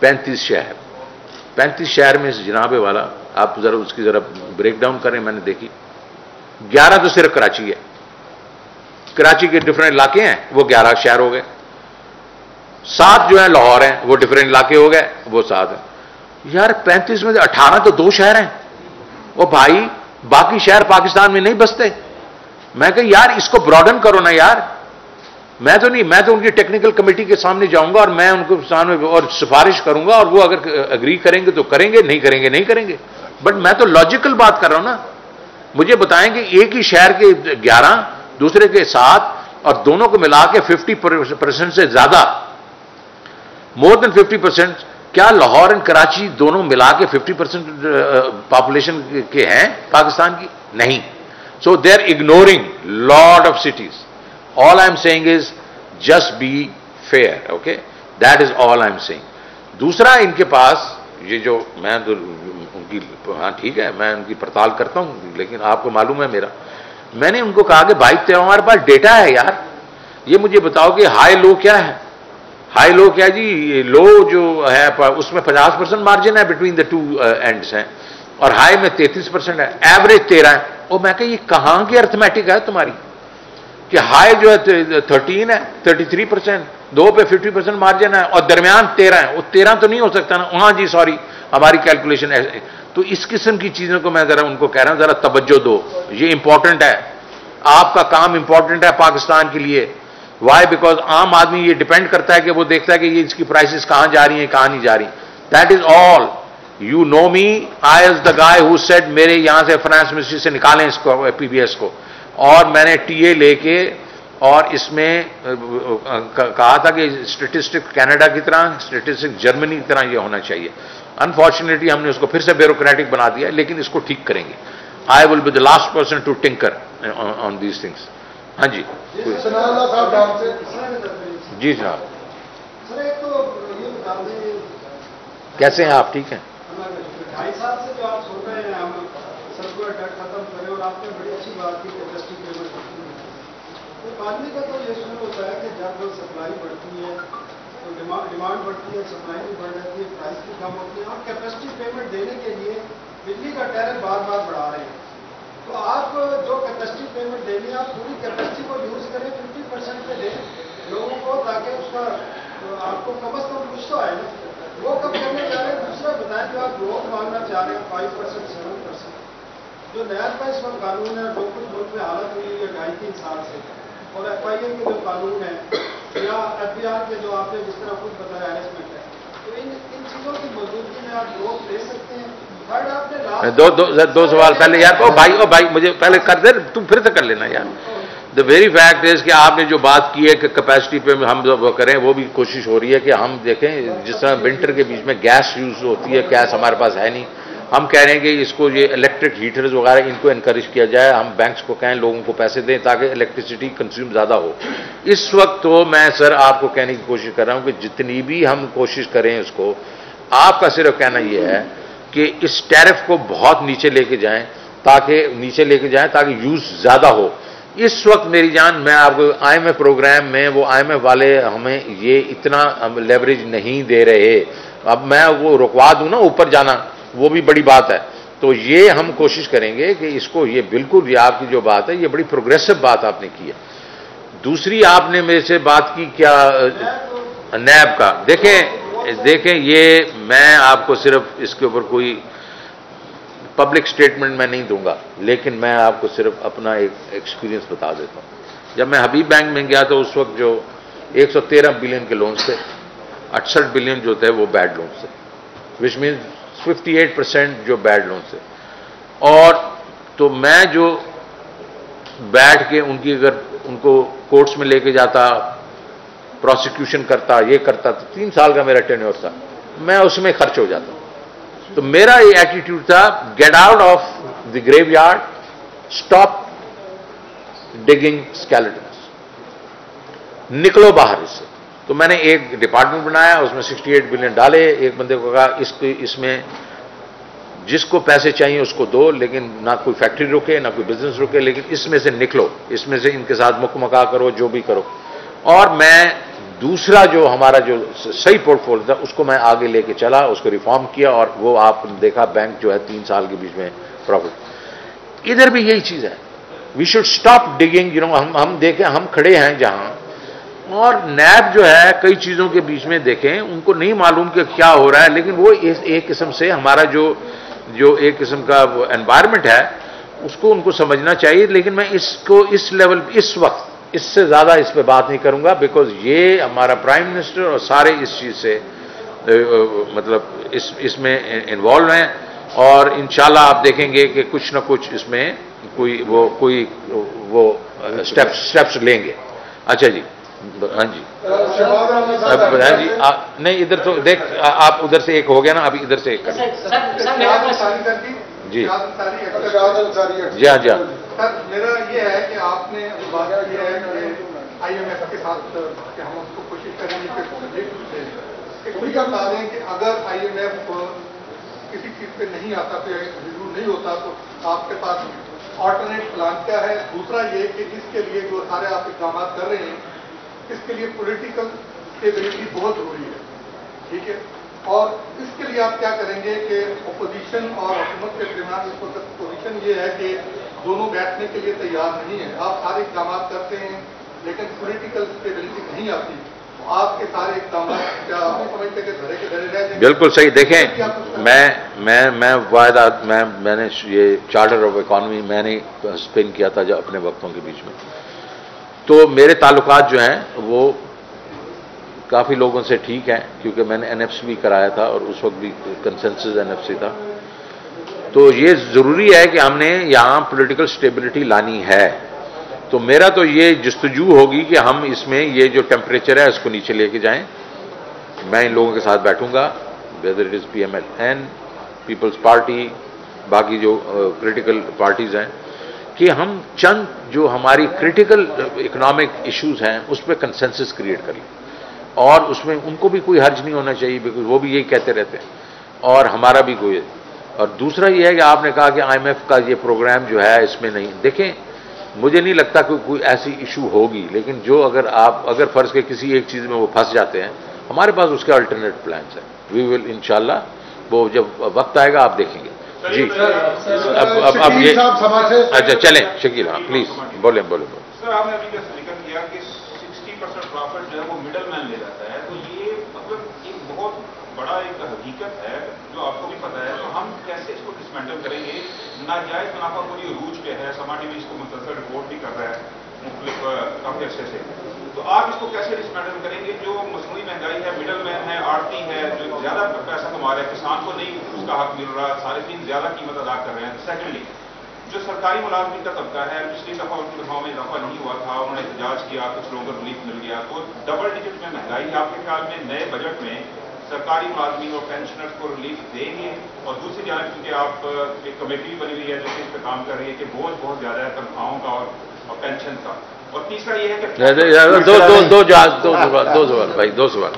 35 شہر میں جناب والا آپ ذرا اس کی ذرا بریک ڈاؤن کریں. میں نے دیکھی 11 تو صرف کراچی ہے, کراچی کے ڈفرینٹ علاقے ہیں, وہ 11 شہر ہو گئے. 7 جو ہیں لاہور ہیں, وہ ڈفرینٹ علاقے ہو گئے, وہ 7 ہیں. یار 35 میں سے 18 تو 2 شہر ہیں. وہ بھائی باقی شہر پاکستان میں نہیں بستے. میں کہ یار اس کو براڈن کرو نا یار. میں تو ان کی ٹیکنیکل کمیٹی کے سامنے جاؤں گا اور میں ان کو سامنے اور سفارش کروں گا, اور وہ اگر اگری کریں گے تو کریں گے, نہیں کریں گے نہیں کریں گے. بٹ میں تو لاجیکل بات کر رہا ہوں نا. مجھے بتائیں کہ ایک ہی شہر کے 11 دوسرے کے ساتھ, اور دونوں کو ملا کے 50% سے زیادہ, مور دین 50%. کیا لاہور اینڈ کراچی دونوں ملا کے 50% پاپولیشن کے ہیں پاکستان کی؟ نہیں. So they are ignoring lot of cities. All I am saying is just be fair. Okay, that is all I am saying. دوسرا, ان کے پاس یہ جو میں ان کی, ہاں ٹھیک ہے میں ان کی پڑتال کرتا ہوں, لیکن آپ کو معلوم ہے میں نے ان کو کہا کہ بھائی ہمارے پاس ڈیٹا ہے یار, یہ مجھے بتاؤ کہ ہائی لو کیا ہے. ہائی لو کیا جی, لو جو ہے اس میں 50% مارجن ہے بٹوین دا ٹو اینڈس ہیں, اور ہائی میں 33% ہے, ایوریج 13 ہے. اور میں کہ یہ کہاں کی ارتھمیٹک ہے تمہاری کہ ہائی جو ہے 13 ہے, 33%, دو پہ 50% مارجن ہے, اور درمیان 13 ہے. وہ 13 تو نہیں ہو سکتا نا. ہاں جی سوری ہماری کیلکولیشن ایسے. تو اس قسم کی چیزوں کو میں ذرا ان کو کہہ رہا ہوں ذرا توجہ دو, یہ امپورٹنٹ ہے, آپ کا کام امپورٹنٹ ہے پاکستان کے لیے. وائی؟ بیکاز عام آدمی یہ ڈیپینڈ کرتا ہے کہ وہ دیکھتا ہے کہ یہ اس کی پرائسز کہاں جا رہی ہیں کہاں نہیں جا رہی. That is all. You know me, I as the guy who said میرے یہاں سے فائنانس منسٹری سے نکالیں اس کو, پی بی ایس کو, اور میں نے ٹی اے لے کے اور اس میں کہا تھا کہ اسٹیٹسٹک کینیڈا کی طرح, اسٹیٹسٹک جرمنی کی طرح یہ ہونا چاہیے. انفارچونیٹلی ہم نے اس کو پھر سے بیوروکریٹک بنا دیا, لیکن اس کو ٹھیک کریں گے. I will be the last person to tinker on these things. ہاں جی جی جناب. کیسے ہیں آپ؟ ٹھیک ہیں. 2.5 سال سے جو آپ سن رہے ہیں ہم سرکولر ڈیٹ ختم کریں, اور آپ نے بڑی اچھی بات کی کیپیسٹی پیمنٹ کرتی ہے. تو آدمی کا تو یہ شروع ہوتا ہے کہ جب سپلائی بڑھتی ہے تو ڈیمانڈ بڑھتی ہے, سپلائی بھی بڑھ جاتی ہے, پرائس بھی کم ہوتی ہے. آپ کیپیسٹی پیمنٹ دینے کے لیے بجلی کا ٹیرف بار بار بڑھا رہے ہیں. تو آپ جو کیپیسٹی پیمنٹ دیں گے آپ پوری کیپیسٹی کو یوز کریں, 50% پہ دیں لوگوں کو, تاکہ اس کا آپ کو کم از کم کچھ تو آئے نا. وہ کب کرنے جا رہے ہیں؟ دوسرا بتائیں جو آپ گروتھ مانگنا چاہ رہے ہیں 5%, 7%, جو نیا کا اس وقت قانون ہے, جو کچھ ملک میں حالت ہوئی ہے 2.5-3 سال سے, اور ایف آئی اے کے جو قانون ہے یا ایف بی آر کے جو آپ نے جس طرح خود بتایا ہیرسمنٹ ہے, تو ان چیزوں کی موجودگی میں آپ گروتھ لے سکتے ہیں. تھرڈ آپ نے دو سوال پہلے یار. بھائی مجھے پہلے کر دے, تم پھر سے کر لینا یار. دا ویری فیکٹ از کہ آپ نے جو بات کی ہے کہ کیپیسٹی پہ ہم وہ کریں, وہ بھی کوشش ہو رہی ہے کہ ہم دیکھیں جس طرح ونٹر کے بیچ میں گیس یوز ہوتی ہے, گیس ہمارے پاس ہے نہیں, ہم کہہ رہے ہیں کہ اس کو یہ الیکٹرک ہیٹرز وغیرہ ان کو انکریج کیا جائے. ہم بینکس کو کہیں لوگوں کو پیسے دیں تاکہ الیکٹریسٹی کنزیوم زیادہ ہو. اس وقت تو میں سر آپ کو کہنے کی کوشش کر رہا ہوں کہ جتنی بھی ہم کوشش کریں اس کو, آپ کا صرف کہنا یہ ہے کہ اس ٹیرف کو بہت نیچے لے کے جائیں تاکہ یوز زیادہ ہو. اس وقت میری جان میں آپ کو آئی ایم ایف پروگرام میں, وہ آئی ایم ایف والے ہمیں یہ اتنا لیوریج نہیں دے رہے. اب میں وہ رکوا دوں نا اوپر جانا, وہ بھی بڑی بات ہے. تو یہ ہم کوشش کریں گے کہ اس کو, یہ بالکل یہ آپ کی جو بات ہے یہ بڑی پروگریسو بات آپ نے کی ہے. دوسری آپ نے میرے سے بات کی کیا نیب کا. دیکھیں یہ میں آپ کو صرف اس کے اوپر کوئی پبلک سٹیٹمنٹ میں نہیں دوں گا, لیکن میں آپ کو صرف اپنا ایک ایکسپیرینس بتا دیتا ہوں. جب میں حبیب بینک میں گیا تو اس وقت جو 113 بلین کے لونز تھے, 68 بلین جو تھے وہ بیڈ لونز تھے, وچ مینس 58% جو بیڈ لونز تھے. اور تو میں جو بیٹھ کے ان کی اگر ان کو کورٹس میں لے کے جاتا, پروسیکیوشن کرتا, یہ کرتا, تو 3 سال کا میرا ٹینیور تھا, میں اس میں خرچ ہو جاتا. تو میرا یہ ایٹیٹیوڈ تھا, get out of the graveyard, stop digging skeletons, نکلو باہر اس سے. تو میں نے ایک ڈپارٹمنٹ بنایا, اس میں 68 بلین ڈالے. ایک بندے کو کہا اس میں جس کو پیسے چاہیے اس کو دو, لیکن نہ کوئی فیکٹری رکے نہ کوئی بزنس رکے, لیکن اس میں سے نکلو, اس میں سے ان کے ساتھ مکمکا کرو, جو بھی کرو. اور میں دوسرا جو ہمارا جو صحیح پورٹ فولیو تھا اس کو میں آگے لے کے چلا, اس کو ریفارم کیا, اور وہ آپ نے دیکھا بینک جو ہے 3 سال کے بیچ میں پروفٹ. ادھر بھی یہی چیز ہے, وی شوڈ اسٹاپ ڈگنگ. ہم دیکھیں, ہم کھڑے ہیں جہاں, اور نیب جو ہے کئی چیزوں کے بیچ میں دیکھیں, ان کو نہیں معلوم کہ کیا ہو رہا ہے, لیکن وہ ایک قسم سے ہمارا جو ایک قسم کا انوائرمنٹ ہے اس کو ان کو سمجھنا چاہیے. لیکن میں اس کو اس لیول اس وقت اس سے زیادہ اس پہ بات نہیں کروں گا, بیکاز یہ ہمارا پرائم منسٹر اور سارے اس چیز سے مطلب اس میں انوالو ہیں, اور انشاءاللہ آپ دیکھیں گے کہ کچھ نہ کچھ اس میں کوئی اسٹیپس لیں گے. اچھا جی, ہاں جی, ہاں جی, نہیں ادھر تو دیکھ آپ ادھر سے ایک ہو گیا نا, ابھی ادھر سے ایک کریں. جی جی ہاں جی. سر میرا یہ ہے کہ آپ نے بات کی ہے کہ آئی ایم ایف کے ساتھ کہ ہم اس کو کوشش کریں گے کہ کوئی بتا دیں کہ اگر آئی ایم ایف کسی چیز پہ نہیں آتا تو ریویو نہیں ہوتا تو آپ کے پاس آلٹرنیٹ پلان کیا ہے. دوسرا یہ کہ اس کے لیے جو سارے آپ اقدامات کر رہے ہیں اس کے لیے پولیٹیکل اسٹیبلٹی بہت ضروری ہے, ٹھیک ہے, اور اس کے لیے آپ کیا کریں گے کہ اپوزیشن اور حکومت کے درمیان اس وقت پوزیشن یہ ہے کہ دونوں بیٹھنے کے لیے تیار نہیں ہے. آپ سارے اقدامات کرتے ہیں لیکن پولیٹیکل اسٹیبلٹی نہیں آتی. آپ کے سارے اقدامات کیا آپ سمجھتے کہ گھرے کے گھرے رہ جائیں؟ بالکل صحیح. دیکھیں میں واحدات میں نے یہ چارٹر آف اکانومی میں نے اسپین کیا تھا جو اپنے وقتوں کے بیچ میں, تو میرے تعلقات جو ہیں وہ کافی لوگوں سے ٹھیک ہیں کیونکہ میں نے این ایف سی بھی کرایا تھا اور اس وقت بھی کنسنسس این ایف سی تھا. تو یہ ضروری ہے کہ ہم نے یہاں پولیٹیکل اسٹیبلٹی لانی ہے. تو میرا تو یہ جستجو ہوگی کہ ہم اس میں یہ جو ٹیمپریچر ہے اس کو نیچے لے کے جائیں. میں ان لوگوں کے ساتھ بیٹھوں گا, whether it is P M L N, Peoples Party, باقی جو کریٹیکل پارٹیز ہیں, کہ ہم چند جو ہماری کریٹیکل اکنامک ایشوز ہیں اس پہ کنسنسس کریٹ کر لیں. اور اس میں ان کو بھی کوئی حرج نہیں ہونا چاہیے بیکاز وہ بھی یہی کہتے رہتے ہیں اور ہمارا بھی کوئی. اور دوسرا یہ ہے کہ آپ نے کہا کہ آئی ایم ایف کا یہ پروگرام جو ہے اس میں نہیں, دیکھیں مجھے نہیں لگتا کہ کوئی ایسی ایشو ہوگی, لیکن جو اگر فرض کے کسی ایک چیز میں وہ پھنس جاتے ہیں, ہمارے پاس اس کے الٹرنیٹ پلانس ہیں. وی ول انشاءاللہ, وہ جب وقت آئے گا آپ دیکھیں گے. جی اب یہ اچھا چلیں شکیل, ہاں پلیز بولیں. سر آپ نے ابھی کا ذکر کیا کہ 60% پروفٹ جو ہے وہ مڈل مین لے جاتا ہے, تو یہ مطلب ایک بہت بڑا ایک حقیقت ہے جو آپ کو بھی پتا ہے. تو ہم کیسے اس کو ڈسمینٹل کریں گے؟ ناجائز منافع خوری عروج پہ ہے, سما ٹی وی اس کو مسلسل رپورٹ بھی کر رہا ہے مختلف کافی عرصے سے. تو آپ اس کو کیسے ڈسمینٹل کریں گے؟ جو مصنوعی مہنگائی ہے, مڈل مین ہے, آڑتی ہے, جو زیادہ پیسہ کما رہا ہے, کسان کو نہیں اس کا حق مل رہا, صارفین زیادہ قیمت ادا کر رہے ہیں. سیکنڈلی جو سرکاری ملازمین کا طبقہ ہے, پچھلی دفعہ ان کی تنخواہوں میں اضافہ نہیں ہوا تھا, انہوں نے احتجاج کیا, کچھ لوگوں کو ریلیف مل گیا, تو ڈبل ڈیجٹ میں مہنگائی. آپ کے خیال میں نئے بجٹ میں سرکاری ملازمین اور پینشنرز کو ریلیف دیں گے؟ اور دوسری جانب کیونکہ آپ ایک کمیٹی بھی بنی ہوئی ہے جو کہ اس پہ کام کر رہی ہے کہ بوجھ بہت زیادہ ہے تنخواہوں کا اور پینشن کا. اور تیسرا یہ ہے کہ دو سوال.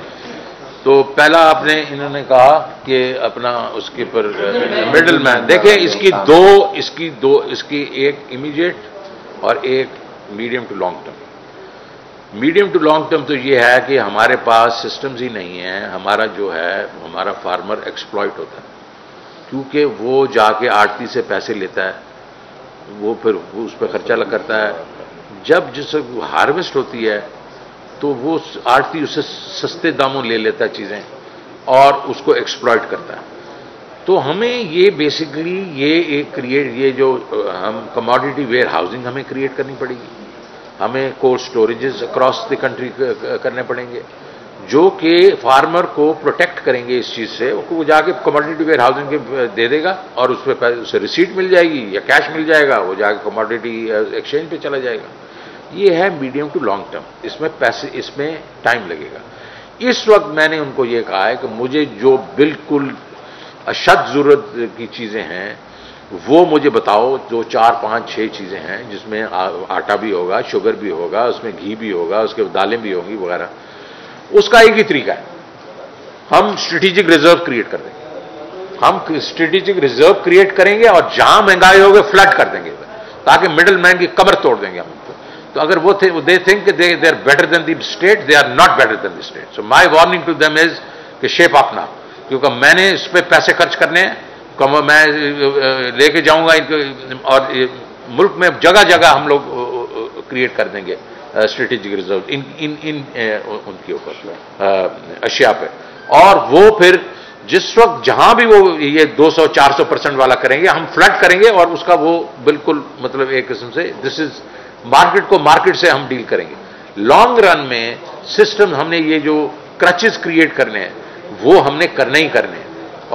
تو پہلا آپ نے انہوں نے کہا کہ اپنا اس کے پر مڈل مین, دیکھیں اس کی ایک امیڈیٹ اور ایک medium to long term. Medium to long term تو یہ ہے کہ ہمارے پاس سسٹمز ہی نہیں ہیں. ہمارا جو ہے ہمارا فارمر ایکسپلائٹ ہوتا ہے کیونکہ وہ جا کے آڑتی سے پیسے لیتا ہے, وہ پھر اس پہ خرچہ کرتا ہے. جب جس ہارویسٹ ہوتی ہے تو وہ آڑتی اسے سستے داموں لے لیتا ہے چیزیں اور اس کو ایکسپلائٹ کرتا ہے. تو ہمیں یہ بیسیکلی یہ جو ہم کموڈیٹی ویئر ہاؤسنگ ہمیں کریٹ کرنی پڑے گی. ہمیں کولڈ سٹوریجز اکراس دی کنٹری کرنے پڑیں گے جو کہ فارمر کو پروٹیکٹ کریں گے اس چیز سے. وہ جا کے کموڈیٹی ویئر ہاؤسنگ دے دے گا اور اس پہ اسے ریسیٹ مل جائے گی یا کیش مل جائے گا, وہ جا کے کموڈیٹی ایکسچینج پہ چلا جائے گا. یہ ہے میڈیم ٹو لانگ ٹرم. اس میں ٹائم لگے گا. اس وقت میں نے ان کو یہ کہا ہے کہ مجھے جو بالکل اشد ضرورت کی چیزیں ہیں وہ مجھے بتاؤ. جو 4 5 6 چیزیں ہیں جس میں آٹا بھی ہوگا, شوگر بھی ہوگا, اس میں گھی بھی ہوگا, اس کے دالیں بھی ہوں گی وغیرہ. اس کا ایک ہی طریقہ ہے, ہم اسٹریٹجک ریزرو کریٹ کر دیں گے. ہم اسٹریٹجک ریزرو کریٹ کریں گے اور جہاں مہنگائی ہوگی فلڈ کر دیں گے تاکہ مڈل مین کی کمر توڑ دیں گے ہم. تو اگر وہ دے تھنک کہ they are better than the state, they are not better than the state. So my warning to them is کہ شیپ اپ ناؤ, کیونکہ میں نے اس پہ پیسے خرچ کرنے ہیں, میں لے کے جاؤں گا اور ملک میں جگہ جگہ ہم لوگ کریٹ کر دیں گے اسٹریٹجک ریزرو ان کے اوپر اشیاء پہ. اور وہ پھر جس وقت جہاں بھی وہ یہ 200-400% والا کریں گے ہم فلڈ کریں گے اور اس کا وہ بالکل مطلب ایک قسم سے دس از مارکیٹ کو مارکیٹ سے ہم ڈیل کریں گے. لانگ رن میں سسٹم ہم نے یہ جو کرچز کریٹ کرنے ہیں وہ ہم نے کرنے ہی کرنے ہیں.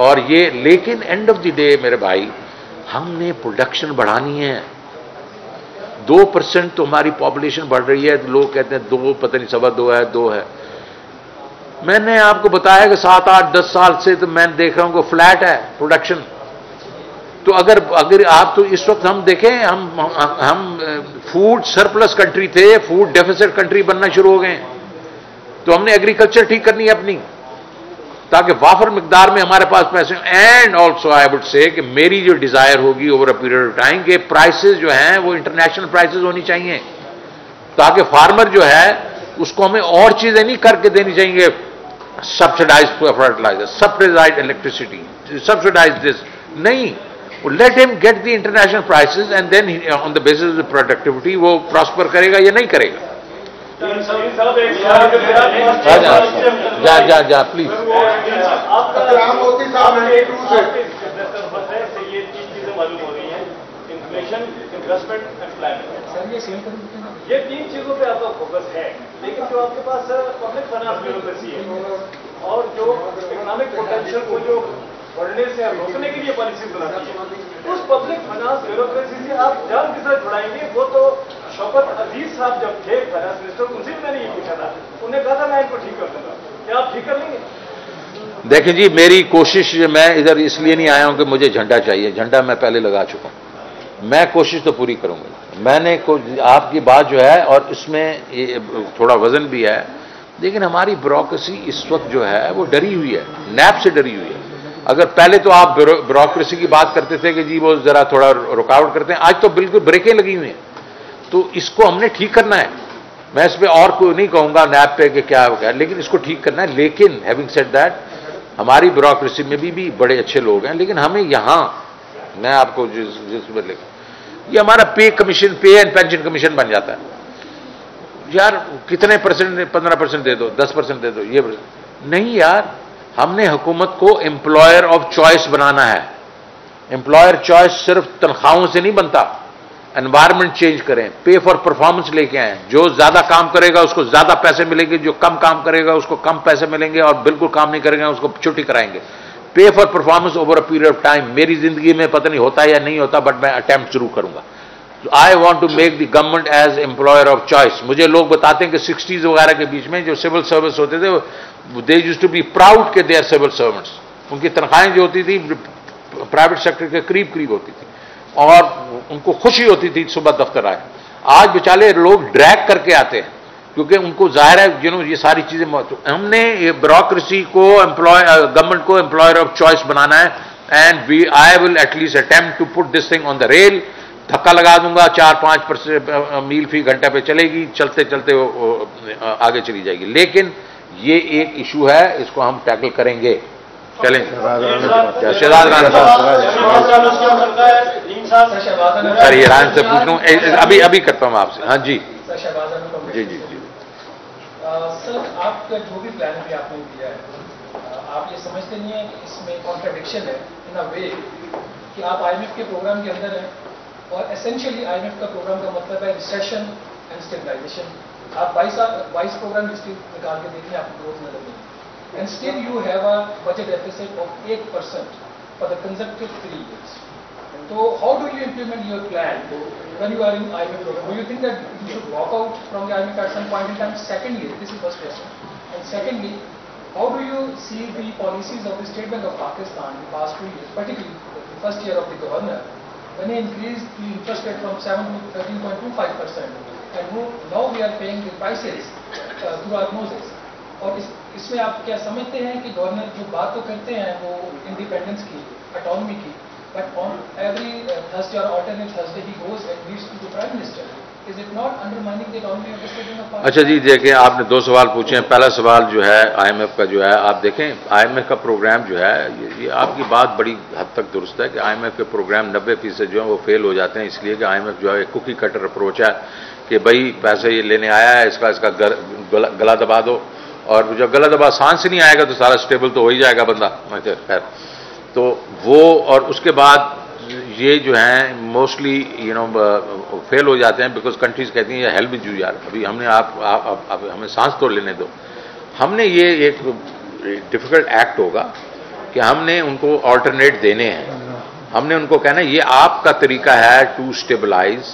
اور یہ لیکن اینڈ آف دی ڈے میرے بھائی ہم نے پروڈکشن بڑھانی ہے. 2% تو ہماری پاپولیشن بڑھ رہی ہے، لوگ کہتے ہیں 2 پتہ نہیں 2.25 ہے 2 ہے. میں نے آپ کو بتایا کہ 7, 8, 10 سال سے تو میں دیکھ رہا ہوں کہ فلیٹ ہے پروڈکشن. تو اگر آپ تو اس وقت ہم دیکھیں ہم فوڈ سرپلس کنٹری تھے، فوڈ ڈیفیسٹ کنٹری بننا شروع ہو گئے. تو ہم نے ایگریکلچر ٹھیک کرنی ہے اپنی، تاکہ وافر مقدار میں ہمارے پاس پیسے. And also I would say کہ میری جو ڈیزائر ہوگی over a period of time کہ پرائسز جو ہیں وہ انٹرنیشنل پرائسز ہونی چاہیے، تاکہ فارمر جو ہے اس کو ہمیں اور چیزیں نہیں کر کے دینی چاہیے. Subsidise fertiliser, subsidise electricity, subsidise this نہیں. لیٹ ہم get the international prices and then on the basis of productivity وہ پراسپر کرے گا یا نہیں کرے گا. جا پلیز. یہ 3 چیزیں معلوم ہو رہی ہیں، انفلیشن، انویسٹمنٹ اینڈ کلائمیٹ. یہ 3 چیزوں پہ آپ کا فوکس ہے، لیکن جو آپ کے پاس پبلک فائنانس بیوروکریسی ہے اور جو اکنامک پوٹینشیل کو جو بڑھنے سے روکنے کے لیے پالیسیز بناتی ہے، اس پبلک فائنانس بیوروکریسی سے آپ جان کے ساتھ چھڑائیں گے. وہ تو شوکت عزیز صاحب جب تھے فائنانس منسٹر، ان سے بھی میں نے یہ پوچھا تھا، انہوں نے کہا تھا میں ان کو ٹھیک کر دوں گا. کیا آپ ٹھیک کر لیں گے؟ دیکھیں جی، میری کوشش، میں ادھر اس لیے نہیں آیا ہوں کہ مجھے جھنڈا چاہیے، جھنڈا میں پہلے لگا چکا ہوں. میں کوشش تو پوری کروں گا. میں نے آپ کی بات جو ہے، اور اس میں تھوڑا وزن بھی ہے، لیکن ہماری بیوروکریسی اس وقت جو ہے وہ ڈری ہوئی ہے، نیب سے ڈری ہوئی ہے. اگر پہلے تو آپ بیوروکریسی کی بات کرتے تھے کہ جی وہ ذرا تھوڑا رکاوٹ کرتے ہیں، آج تو بالکل بریکیں لگی ہوئی ہیں. تو اس کو ہم نے ٹھیک کرنا ہے. میں اس پہ اور کوئی نہیں کہوں گا نیب پہ کہ کیا ہوگا، لیکن اس کو ٹھیک کرنا ہے. لیکن ہیونگ سیڈ دیٹ، ہماری بیوروکریسی میں بھی بڑے اچھے لوگ ہیں، لیکن ہمیں یہاں، میں آپ کو جس میں لکھ، یہ ہمارا پے اینڈ پینشن کمیشن بن جاتا ہے. یار کتنے پرسنٹ، 15% دے دو، 10% دے دو، یہ نہیں یار. ہم نے حکومت کو امپلائر آف چوائس بنانا ہے. امپلائر چوائس صرف تنخواہوں سے نہیں بنتا. انوائرمنٹ چینج کریں، پے فار پرفارمنس لے کے آئیں. جو زیادہ کام کرے گا اس کو زیادہ پیسے ملیں گے، جو کم کام کرے گا اس کو کم پیسے ملیں گے، اور بالکل کام نہیں کرے گا اس کو چھٹی کرائیں گے. Pay for performance over a period of time. میری زندگی میں پتہ نہیں ہوتا یا نہیں ہوتا، بٹ میں اٹیمپٹ ضرور کروں گا. I want to make the government as employer of choice. مجھے لوگ بتاتے ہیں کہ 60s وغیرہ کے بیچ میں جو سول سروس ہوتے تھے، they used to be proud کہ دے آر سول سرونٹس. ان کی تنخواہیں جو ہوتی تھی پرائیویٹ سیکٹر کے قریب ہوتی تھی، اور ان کو خوشی ہوتی تھی صبح دفتر آئے. آج بیچارے لوگ ڈریگ کر کے آتے ہیں، کیونکہ ان کو ظاہر ہے یہ ساری چیزیں ہم نے بیوروکریسی کو گورنمنٹ کو امپلائر آف چوائس بنانا ہے. And I will at least attempt to put this thing on the rail. دھکا لگا دوں گا، 4-5 میل فی گھنٹہ پہ چلے گی، چلتے چلتے آگے چلی جائے گی. لیکن یہ ایک ایشو ہے، اس کو ہم ٹیکل کریں گے. چلیں شہزاد ران سر، یہ ران سے پوچھ لوں، ابھی کرتا ہوں آپ سے. ہاں جی جی. سر، آپ کا جو بھی پلان بھی آپ نے دیا ہے، آپ یہ سمجھتے نہیں ہیں کہ اس میں کانٹراڈکشن ہے ان اے وے کہ آپ آئی ایم ایف کے پروگرام کے اندر ہیں، اور اسینشلی آئی ایم ایف کا پروگرام کا مطلب ہے ریسیشن اینڈ اسٹیبلائزیشن. آپ 22 پروگرام نکال کے دیکھیں، آپ کو گروتھ نظر نہیں. And still you have a budget deficit of 8% for the consecutive 3 years. So how do you implement your plan when you are in IMF program? Do you think that you should walk out from the IMF at some point in time? Secondly, this is first question. And secondly, how do you see the policies of the State Bank of Pakistan in the past 2 years, particularly the first year of the governor, when he increased the interest rate from 7 to 13.25%, and now we are paying the prices through osmosis. اور اس میں آپ کیا سمجھتے ہیں کہ governor جو بات تو کرتے ہیں وہ انڈیپینڈنس کی، اٹانومی کی، but on every Thursday or alternate Thursday he goes and meets with the Prime Minister. Is it not undermining the autonomy of the State Bank of Pakistan? اچھا جی، دیکھیں آپ نے 2 سوال پوچھے ہیں. پہلا سوال جو ہے آئی ایم ایف کا جو ہے، آپ دیکھیں آئی ایم ایف کا پروگرام جو ہے، یہ آپ کی بات بڑی حد تک درست ہے کہ آئی ایم ایف کے پروگرام 90% جو ہیں وہ فیل ہو جاتے ہیں، اس لیے کہ آئی ایم ایف جو ہے ایک کوکی کٹر اپروچ ہے کہ بھائی پیسے یہ لینے آیا ہے، اس کا گلا دبا دو، اور جب گلا دبا آسان سے نہیں آئے گا تو سارا اسٹیبل تو ہو ہی جائے گا بندہ. خیر، تو وہ، اور اس کے بعد یہ جو ہیں موسٹلی فیل ہو جاتے ہیں، بیکاز کنٹریز کہتی ہیں ہیلپ وتھ یو یار، ابھی ہم نے آپ ہمیں سانس تو لینے دو. ہم نے یہ ایک ڈیفیکلٹ ایکٹ ہوگا کہ ہم نے ان کو آلٹرنیٹ دینے ہیں. ہم نے ان کو کہنا ہے یہ آپ کا طریقہ ہے ٹو اسٹیبلائز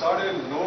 9.5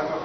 IMF